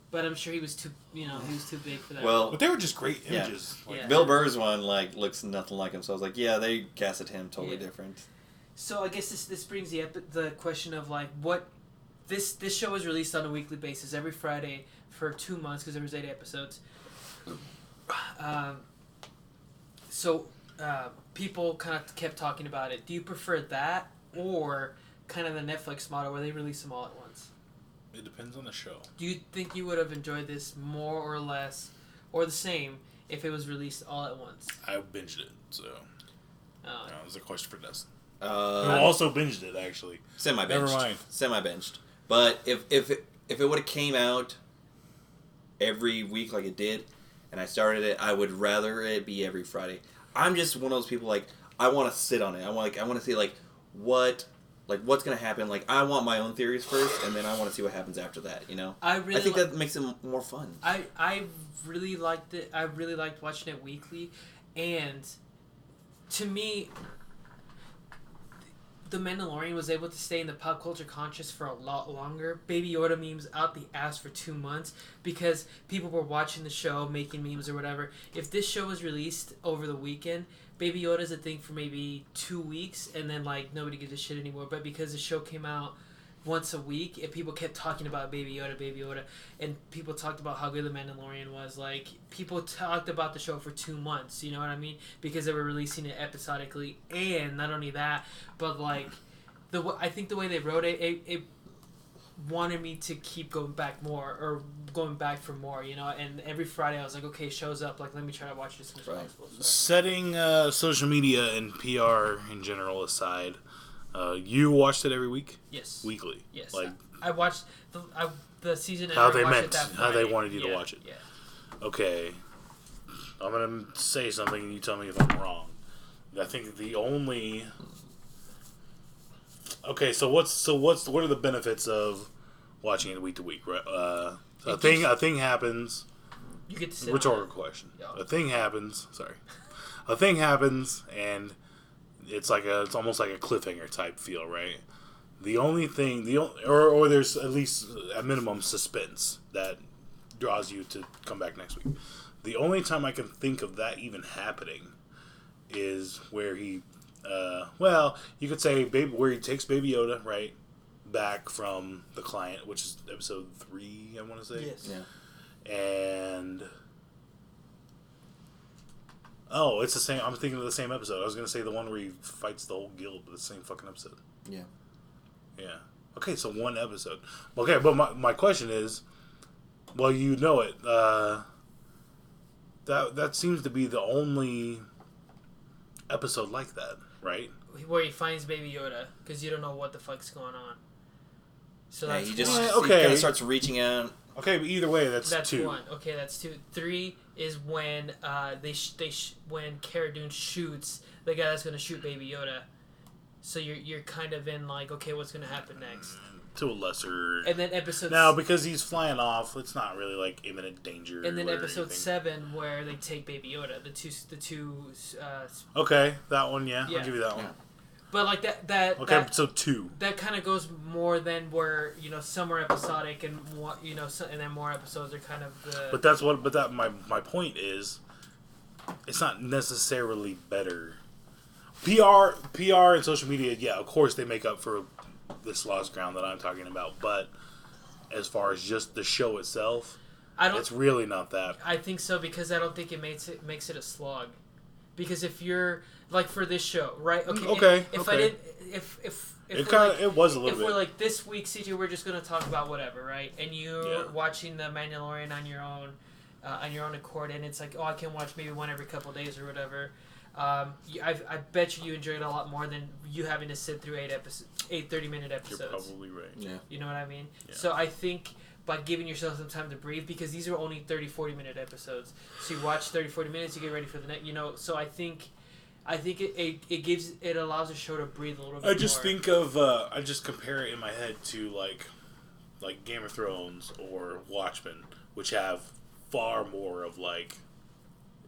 But I'm sure he was too big for that. Well, but they were just great images. Yeah. Like, Bill Burr's one looks nothing like him, so I was like, yeah, they casted him totally different. So I guess this brings the question of like what this show is released on a weekly basis every Friday for 2 months because there was 8 episodes. So people kind of kept talking about it. Do you prefer that or kind of the Netflix model where they release them all at once? It depends on the show. Do you think you would have enjoyed this more or less or the same if it was released all at once? I binged it, so it was a question for Dustin. Who also binged it actually. Semi-binged. Never mind. Semi-binged. But if it would have came out every week like it did, and I started it, I would rather it be every Friday. I'm just one of those people I want to sit on it. I want to see what's gonna happen. Like I want my own theories first, and then I want to see what happens after that. I think that makes it more fun. I really liked it. I really liked watching it weekly, and to me, The Mandalorian was able to stay in the pop culture conscious for a lot longer. Baby Yoda memes out the ass for 2 months because people were watching the show, making memes or whatever. If this show was released over the weekend, Baby Yoda's a thing for maybe 2 weeks, and then nobody gives a shit anymore. But because the show came out once a week, and people kept talking about Baby Yoda, and people talked about how good The Mandalorian was. People talked about the show for 2 months, you know what I mean? Because they were releasing it episodically, and not only that, but I think the way they wrote it, it wanted me to keep going back for more, and every Friday I was like, okay, show's up, let me try to watch it as soon as possible. So. Setting social media and PR in general aside, you watched it every week? Yes. Weekly? Yes. I watched the season. How they wanted you to watch it. Yeah. Okay. I'm going to say something and you tell me if I'm wrong. I think the only... Okay, what are the benefits of watching it week to week. Right? A thing happens. You get to sit Rhetorical question. Yeah. A thing happens. Sorry. A thing happens, and it's almost like a cliffhanger type feel, right? The only thing, or there's at least a minimum suspense that draws you to come back next week. The only time I can think of that even happening is where he, you could say where he takes Baby Yoda, right, back from the client, which is episode 3, I want to say. Yes. Yeah. And oh, it's the same. I'm thinking of the same episode. I was gonna say the one where he fights the whole guild, but it's the same fucking episode. Yeah. Yeah. Okay, so one episode. Okay, but my question is, well, you know it. That seems to be the only episode like that, right? Where he finds Baby Yoda, because you don't know what the fuck's going on. So Yeah, that's he just one. he okay. kind of starts reaching out. Okay, but either way, that's 2. One. Okay, that's 2. 3 is when when Cara Dune shoots the guy that's gonna shoot Baby Yoda. So you're kind of in like, okay, what's gonna happen next? To a lesser. And then episode. Now, because he's flying off, it's not really like imminent danger. And then or episode anything. 7, where they take Baby Yoda, the two. Okay, that one, yeah. Yeah. I'll give you that one. Yeah. But like that. Okay, that, episode 2. that kind of goes more than where some are episodic and and then more episodes are kind of the. But that's what. But that my point is, it's not necessarily better. PR and social media, yeah, of course they make up for this lost ground that I'm talking about. But as far as just the show itself, it's really not that. I think so, because I don't think it makes it a slog. Because if you're like, for this show, right? Okay. If I didn't, if it was a little bit. If we're like, this week, CJ, we're just gonna talk about whatever, right? And you're watching the Mandalorian on your own accord, and it's like, oh, I can watch maybe one every couple days or whatever. I bet you enjoy it a lot more than you having to sit through 8 30-minute episodes. You're probably right. Yeah. You know what I mean? Yeah. So I think by giving yourself some time to breathe, because these are only 30-40-minute episodes. So you watch 30-40 minutes, you get ready for the next, so I think it allows a show to breathe a little bit more. I just think of I just compare it in my head to like Game of Thrones or Watchmen, which have far more of like,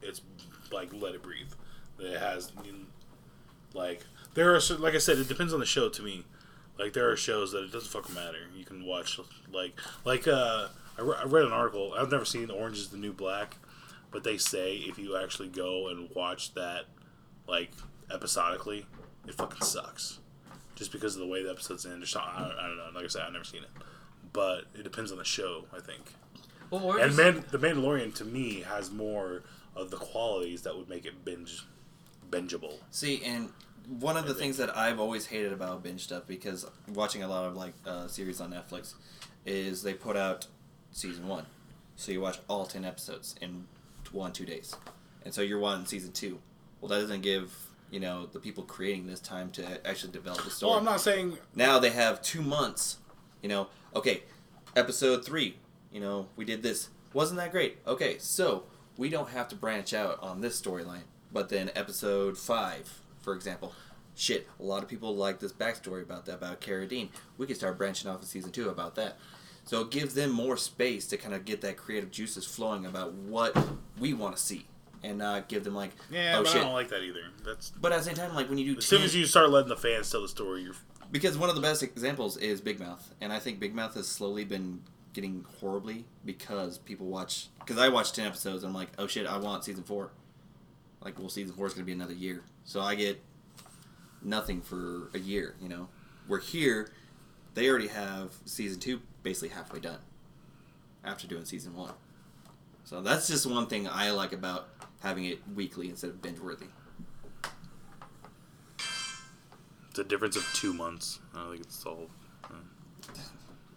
it's like let it breathe. It has like, there are, like I said, it depends on the show to me. Like, there are shows that it doesn't fucking matter. You can watch I read an article. I've never seen Orange Is the New Black, but they say if you actually go and watch that like episodically, it fucking sucks. Just because of the way the episodes end. I don't know. Like I said, I've never seen it, but it depends on the show, I think. Well, and the Mandalorian to me has more of the qualities that would make it bingeable. See, and one of the things that I've always hated about binge stuff, because watching a lot of like series on Netflix, is they put out season 1, so you watch all 10 episodes in 1-2 days, and so you're watching season 2. Well, that doesn't give the people creating this time to actually develop the story. Well, I'm not saying now they have 2 months. Okay, episode 3. We did this. Wasn't that great? Okay, so we don't have to branch out on this storyline. But then episode 5, for example, a lot of people like this backstory about Cara Dune. We can start branching off in season 2 about that. So it gives them more space to kind of get that creative juices flowing about what we want to see, and not give them like, I don't like that either. But at the same time, like when you do, as soon as you start letting the fans tell the story, you're. Because one of the best examples is Big Mouth, and I think Big Mouth has slowly been getting horribly because people watch. Because I watched 10 episodes, and I'm like, oh shit, I want season 4. Like, well, season 4 is going to be another year. So I get nothing for a year, Where here, they already have season 2 basically halfway done after doing season 1. So that's just one thing I like about having it weekly instead of binge-worthy. It's a difference of 2 months. I don't think it's all.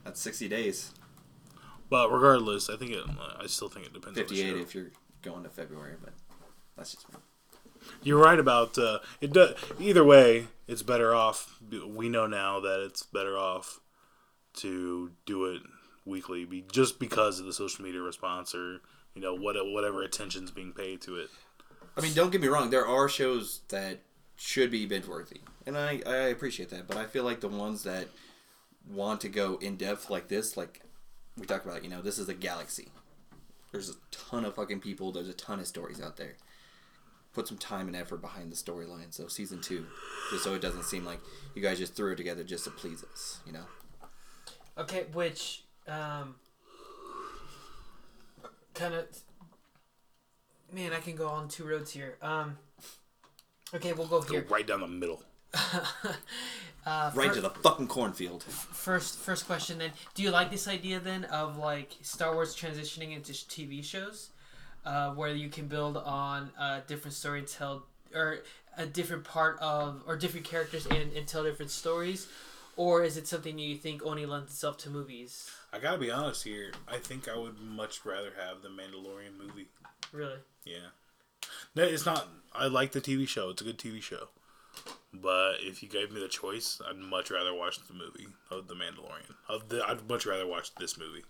That's 60 days. But regardless, I still think it depends 58 on the show. if you're going to February, but that's just me. You're right about it. Either way, it's better off. We know now that it's better off to do it weekly, just because of the social media response, or whatever attention's being paid to it. I mean, don't get me wrong. There are shows that should be binge worthy, and I appreciate that. But I feel like the ones that want to go in depth like this, like we talked about, this is a galaxy. There's a ton of fucking people. There's a ton of stories out there. Put some time and effort behind the storyline. So season 2, just so it doesn't seem like you guys just threw it together just to please us, Okay, which kind of, man, I can go on 2 roads here. Okay, we'll go here. Go right down the middle. Right to the fucking cornfield. First question then. Do you like this idea then of like Star Wars transitioning into TV shows? Where you can build on a different story and tell, or a different part of, or different characters and tell different stories? Or is it something you think only lends itself to movies? I gotta be honest here. I think I would much rather have the Mandalorian movie. Really? Yeah. No, it's not. I like the TV show. It's a good TV show. But if you gave me the choice, I'd much rather watch the movie of The Mandalorian. I'd much rather watch this movie.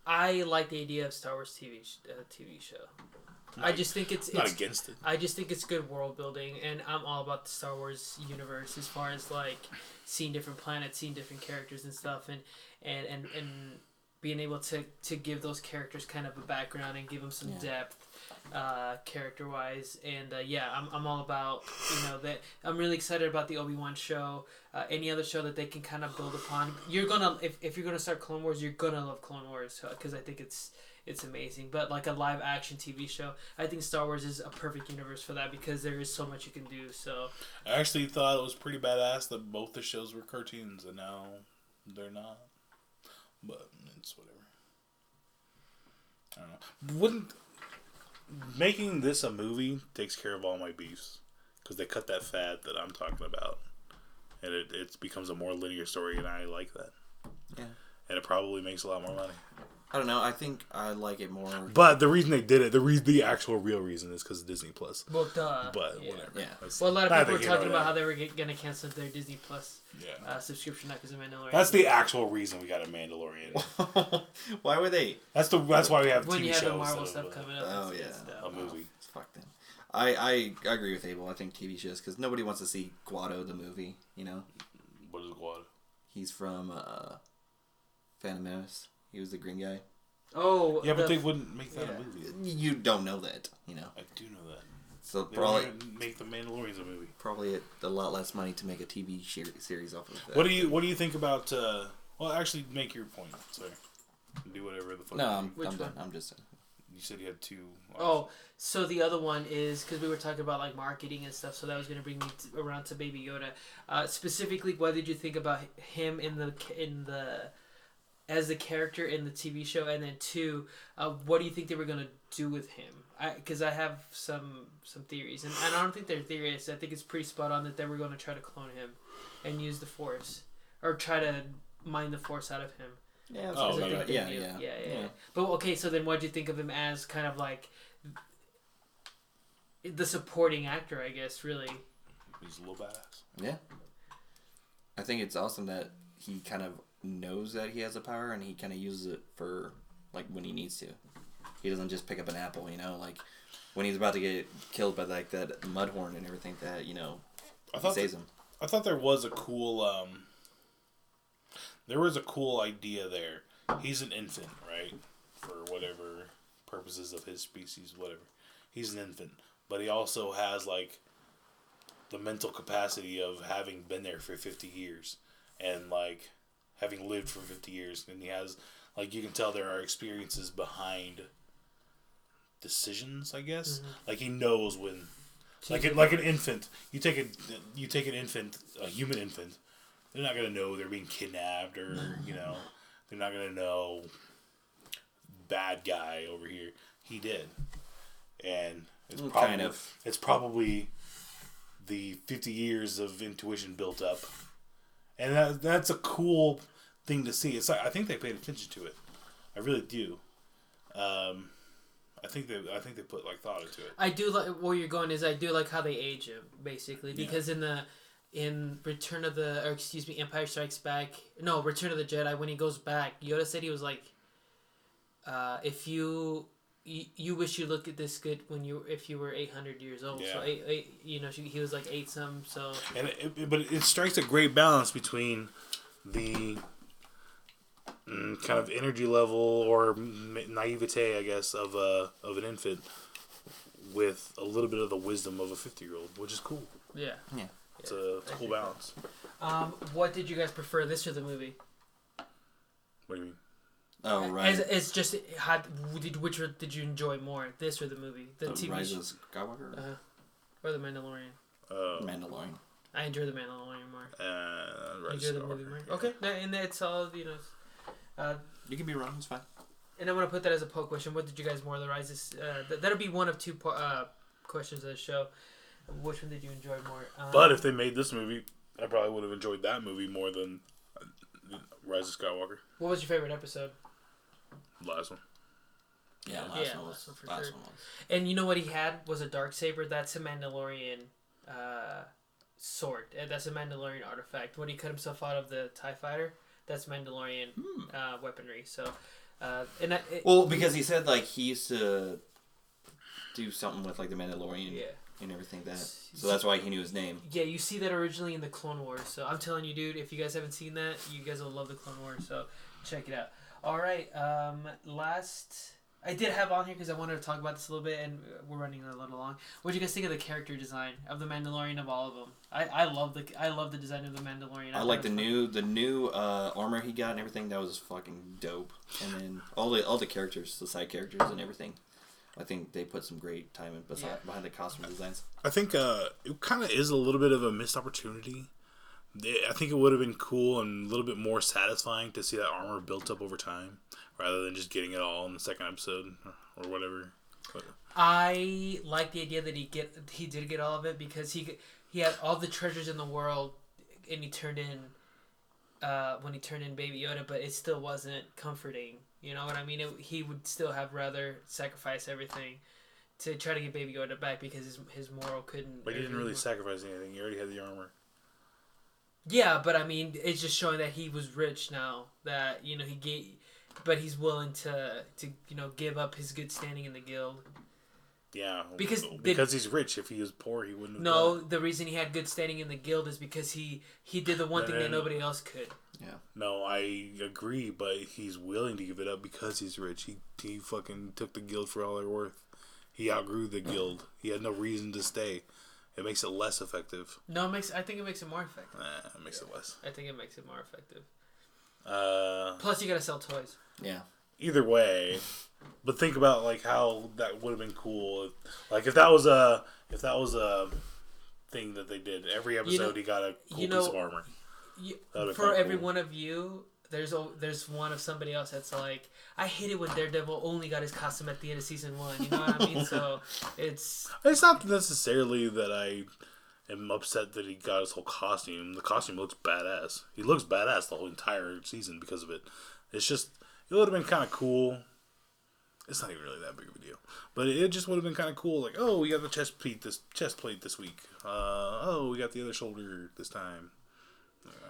I like the idea of Star Wars TV show. I just think it's not against it. I just think it's good world building, and I'm all about the Star Wars universe as far as like seeing different planets, seeing different characters and stuff, and being able to give those characters kind of a background and give them some depth, character wise, and I'm all about that. I'm really excited about the Obi-Wan show. Any other show that they can kind of build upon. You're gonna if you're gonna start Clone Wars, you're gonna love Clone Wars because I think it's amazing. But like a live action TV show, I think Star Wars is a perfect universe for that because there is so much you can do. So I actually thought it was pretty badass that both the shows were cartoons and now they're not. But it's whatever. I don't know. Wouldn't making this a movie takes care of all my beefs because they cut that fat that I'm talking about, and it becomes a more linear story, and I like that. Yeah. And it probably makes a lot more money. I don't know. I think I like it more. But the reason they did it, the actual real reason is because of Disney Plus. Well, duh. But yeah. whatever. Yeah. Well, a lot of people were talking about how they were going to cancel their Disney Plus subscription because of Mandalorian. That's the actual reason we got a Mandalorian. Why were they? That's why we have when TV you have shows. The Marvel stuff coming up. Oh yeah, a movie. Fuck them. I agree with Abel. I think TV shows because nobody wants to see Guado the movie. What is Guado? He's from Phantom Menace. He was the green guy. Oh, yeah, but they wouldn't make that a movie. You don't know that, I do know that. So they probably make the Mandalorians a movie. Probably a lot less money to make a TV series off of that. What do you think about? Well, actually, make your point. Sorry, do whatever the fuck. No, I'm done. I'm just saying. You said you had 2. Oh, so the other one is because we were talking about like marketing and stuff. So that was going to bring me around to Baby Yoda. Specifically, what did you think about him in the as the character in the TV show, and then 2, what do you think they were gonna do with him? Because I have some theories, and I don't think they're theories. I think it's pretty spot on that they were gonna try to clone him, and use the Force, or try to mine the Force out of him. Yeah. Yeah. But okay, so then what do you think of him as kind of like the supporting actor? I guess really. He's a little badass. Yeah. I think it's awesome that he kind of knows that he has a power and he kind of uses it for like when he needs to. He doesn't just pick up an apple, like when he's about to get killed by like that mudhorn and everything that he saves him. I thought there was a cool idea there. He's an infant, right? For whatever purposes of his species, whatever. He's an infant, but he also has like the mental capacity of having been there for 50 years and like having lived for 50 years, and he has, like, you can tell there are experiences behind decisions, I guess. Mm-hmm. Like, he knows when, like an infant, you take an infant, a human infant, they're not going to know they're being kidnapped, or, they're not going to know bad guy over here. He did. And it's probably the 50 years of intuition built up. And that's a cool thing to see. It's like, I think they paid attention to it. I really do. I think they put like thought into it. I do like where you're going. I do like how they age him basically, because in Return of the Empire Strikes Back. No, Return of the Jedi. When he goes back, Yoda said he was like, if you wish you looked at this good if you were 800 years old. Yeah. So he was like 8 some. So but it strikes a great balance between the kind of energy level or naivete, I guess, of an infant with a little bit of the wisdom of a 50-year-old, which is cool. Yeah. Yeah. It's a cool balance. What did you guys prefer, this or the movie? What do you mean? Oh, right. It's just which did you enjoy more, this or the movie? The TV Rise show? of Skywalker? Or the Mandalorian? Mandalorian. I enjoy the Mandalorian more. Rise Enjoy of the Skywalker, movie more. yeah. Okay, and it's all You can be wrong. It's fine. And I'm gonna put that as a poll question. What did you guys more? The Rises. That'll be one of two questions of the show. Which one did you enjoy more? But if they made this movie, I probably would have enjoyed that movie more than Rise of Skywalker. What was your favorite episode? Last one. Yeah, last one was. for Last sure. one was. And you know what he had was a Darksaber. That's a Mandalorian sword. That's a Mandalorian artifact. When he cut himself out of the TIE fighter, that's Mandalorian weaponry. So, Well, because he said like he used to do something with like the Mandalorian and everything so that's why he knew his name. Yeah, you see that originally in the Clone Wars. So I'm telling you, dude, if you guys haven't seen that, you guys will love the Clone Wars. So check it out. All right, last I did have on here because I wanted to talk about this a little bit, and we're running a little long. What do you guys think of the character design of the Mandalorian, of all of them? I love the design of the Mandalorian. I like the new armor he got and everything. That was fucking dope. And then all the characters, the side characters and everything. I think they put some great time behind the costume designs. I think it kind of is a little bit of a missed opportunity. I think it would have been cool and a little bit more satisfying to see that armor built up over time, rather than just getting it all in the second episode or whatever. But I like the idea that he did get all of it because he had all the treasures in the world, and he turned in when he turned in Baby Yoda, but it still wasn't comforting. You know what I mean? He would still have rather sacrifice everything to try to get Baby Yoda back because his moral couldn't. he didn't really sacrifice anything. He already had the armor. Yeah, but I mean, it's just showing that he was rich now. That but he's willing to give up his good standing in the guild. Yeah, because he's rich. If he was poor, he wouldn't have No, done it. The reason he had good standing in the guild is because he did the one thing that nobody else could. Yeah. No, I agree, but he's willing to give it up because he's rich. He fucking took the guild for all they're worth. He outgrew the guild. He had no reason to stay. It makes it less effective. No, I think it makes it more effective. It makes it less. I think it makes it more effective. Plus, you gotta sell toys. Yeah. Either way, but think about like how that would have been cool. Like if that was a thing that they did every episode, he got a cool piece of armor. For every one of you, there's one of somebody else that's like, I hate it when Daredevil only got his costume at the end of season 1. You know what I mean? So it's not necessarily that I am upset that he got his whole costume. The costume looks badass. He looks badass the whole entire season because of it. It's just it would have been kind of cool. It's not even really that big of a deal, but it just would have been kind of cool. Like, oh, we got the chest plate this week. Oh, we got the other shoulder this time.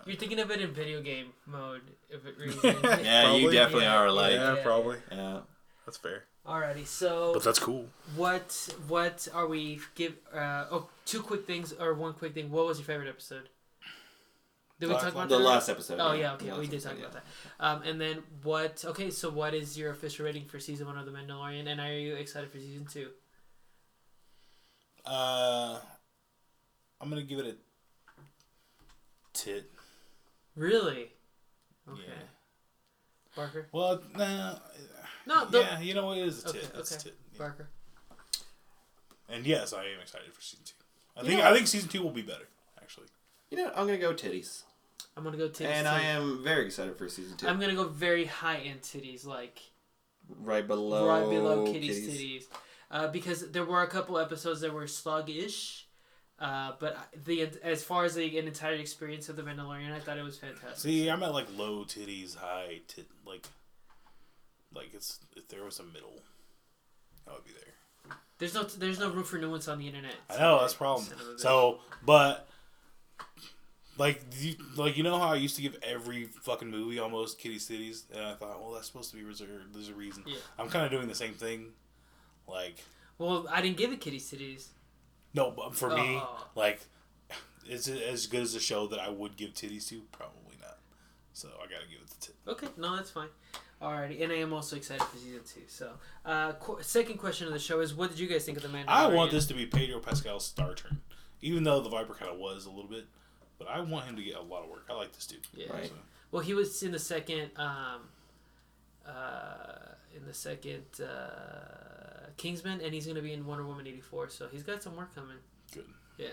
You're thinking of it in video game mode. If it really yeah, you definitely are. Like, yeah, probably. Yeah, that's fair. Alrighty, so. But that's cool. What are we give? Two quick things or one quick thing. What was your favorite episode? Did we talk about the last episode? Oh yeah, okay, we did talk about that. And then what? Okay, so what is your official rating for season 1 of The Mandalorian, and are you excited for season 2? I'm gonna give it a tit. Really? Okay. Yeah. Barker? Well, nah. No. Yeah, you know what? It is a tit. Okay. It's a tit. Yeah. Barker. And yes, I am excited for season 2. I think season 2 will be better. Actually. You know, I'm gonna go titties. I'm gonna go titties. And too. I am very excited for season 2. I'm gonna go very high end titties, like right below Kitty's titties. Because there were a couple episodes that were sluggish. But as far as an entire experience of The Mandalorian, I thought it was fantastic. See, I'm at like low titties, high tit, like it's if there was a middle, I would be there. There's no room for nuance on the internet. I know that's the problem. So, but you know how I used to give every fucking movie almost kitty's titties, and I thought, well, that's supposed to be reserved. There's a reason. Yeah. I'm kind of doing the same thing, like. Well, I didn't give it kitty's titties. No, but for me, like, is it as good as a show that I would give titties to? Probably not. So I gotta give it the tip. Okay, no, that's fine. Alrighty, and I am also excited for season 2. So, second question of the show is, what did you guys think of the Mandalorian? I want this to be Pedro Pascal's star turn, even though the Viper kind of was a little bit, but I want him to get a lot of work. I like this dude. Yeah. Right. So. Well, he was in the second, Kingsman, and he's going to be in Wonder Woman 84. So he's got some work coming. Good. Yeah.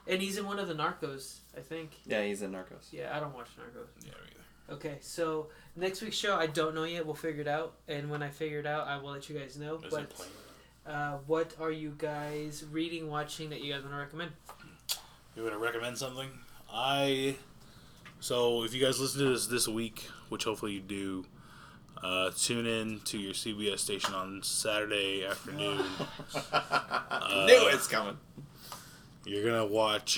And he's in one of the Narcos, I think. Yeah, he's in Narcos. Yeah, I don't watch Narcos. Yeah, me either. Okay, so next week's show, I don't know yet. We'll figure it out, and when I figure it out, I will let you guys know. Is But it playing? what are you guys reading, watching that you guys want to recommend? You want to recommend something? So if you guys listen to this week, which hopefully you do, tune in to your CBS station on Saturday afternoon. Knew it's coming. You're gonna watch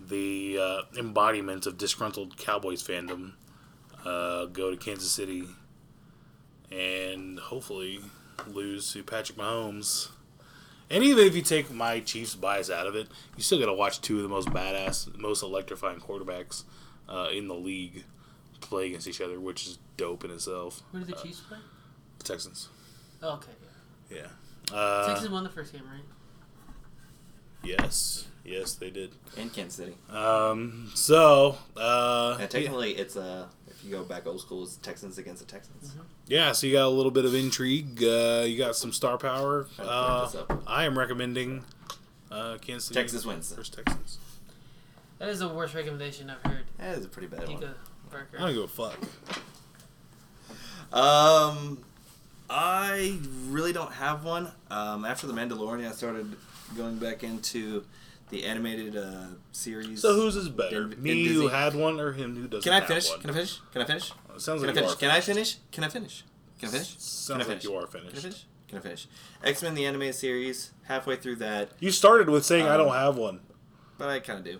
the embodiment of disgruntled Cowboys fandom go to Kansas City and hopefully lose to Patrick Mahomes. And even if you take my Chiefs bias out of it, you still got to watch two of the most badass, most electrifying quarterbacks in the league play against each other, which is dope in itself. Who did the Chiefs play? The Texans. Oh, okay, yeah. Yeah. Texans won the first game, right? Yes. Yes, they did. In Kansas City. And technically, it's if you go back old school, it's Texans against the Texans. Mm-hmm. Yeah, so you got a little bit of intrigue. You got some star power. I am recommending Kansas City. Texas wins. First Texans. That is the worst recommendation I've heard. That is a pretty bad one. Tika Barker. I don't give a fuck. I really don't have one. After the Mandalorian, I started going back into the animated series. So whose is better? In Me Disney. who had one or him who doesn't Can I have finish? one? Can I finish? Can I finish? It sounds Can I like you finish? are Can I finished. finish? Can I finish? Can I finish? Sounds like you are Can I finished. finish? Can I finish? X-Men the animated series. Halfway through that, You started with saying I don't have one. but I kind of do.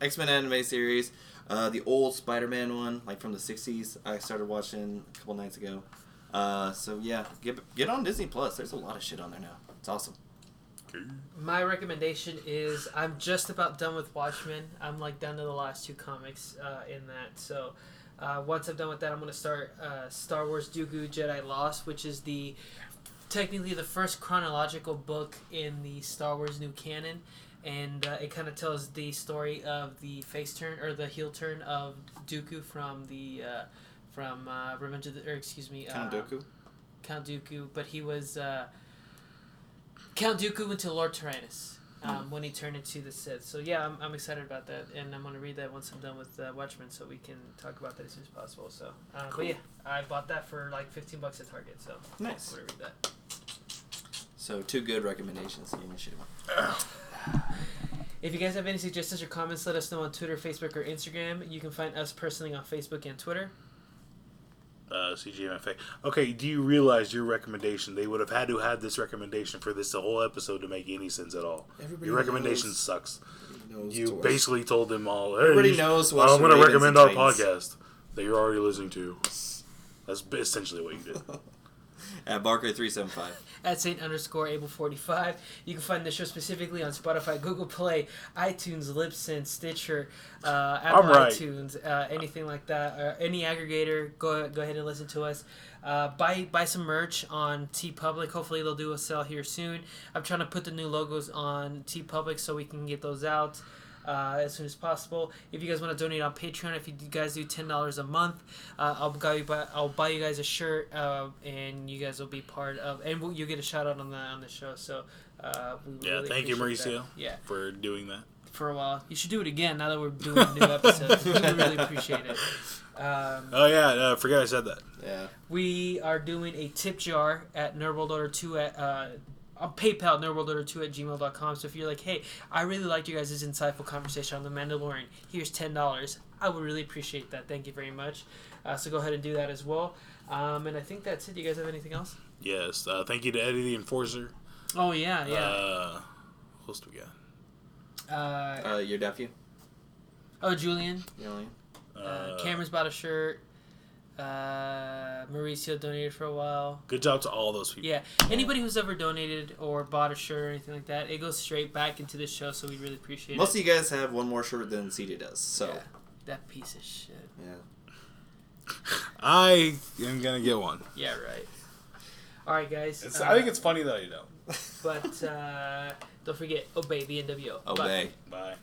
X-Men animated series. The old Spider-Man one, like from the 60s, I started watching a couple nights ago. So yeah, get on Disney Plus. There's a lot of shit on there now. It's awesome. My recommendation is I'm just about done with Watchmen. I'm like down to the last 2 comics in that. So once I'm done with that, I'm going to start Star Wars Dooku Jedi Lost, which is technically the first chronological book in the Star Wars new canon. And it kind of tells the story of the face turn or the heel turn of Dooku from Revenge of the, or excuse me, Count Dooku, but he was Count Dooku into Lord Tyrannus when he turned into the Sith. So yeah, I'm excited about that, and I'm going to read that once I'm done with Watchmen, so we can talk about that as soon as possible. So, Cool. But yeah, I bought that for like $15 at Target. So Nice. I'm going to read that. So 2 good recommendations. You can shoot 'em. If you guys have any suggestions or comments, let us know on Twitter, Facebook, or Instagram. You can find us personally on Facebook and Twitter. CGMFA. Okay, do you realize your recommendation? They would have had to have this recommendation for this whole episode to make any sense at all. Everybody Your recommendation knows- sucks. knows You to watch- basically told them all, hey, Everybody knows to watch I'm going to Ravens recommend and our Titans. podcast that you're already listening to. That's essentially what you did. At Barker375. At Saint_Able45. You can find the show specifically on Spotify, Google Play, iTunes, Libsyn, Stitcher, Apple right. iTunes, anything like that. Any aggregator, go ahead and listen to us. Buy some merch on TeePublic. Hopefully they'll do a sale here soon. I'm trying to put the new logos on TeePublic so we can get those out as soon as possible. If you guys want to donate on Patreon, if you guys do $10 a month, I'll buy you guys a shirt, and you guys will be part of, and you'll get a shout out on the show. So we really Thank you, appreciate Mauricio, that. for doing that. For a while. You should do it again now that we're doing a new episode. We really appreciate it. Forget I said that. Yeah. We are doing a tip jar at nerdworldorder2 on PayPal, nerdworldorder2@gmail.com. So if you're like, hey, I really liked you guys' insightful conversation on The Mandalorian, here's $10. I would really appreciate that. Thank you very much. So go ahead and do that as well. And I think that's it. Do you guys have anything else? Yes. Thank you to Eddie the Enforcer. Oh, yeah. What else do we got? Your nephew? Julian. Julian? Cameron's bought a shirt. Mauricio donated for a while. Good job to all those people. Yeah, anybody who's ever donated or bought a shirt or anything like that, it goes straight back into the show, so we really appreciate it. Most of you guys have one more shirt than CD does, so. Yeah, that piece of shit. Yeah. I am going to get one. Yeah, right. All right, guys. I think it's funny though, you know. But don't forget, obey the NWO. Obey. Bye.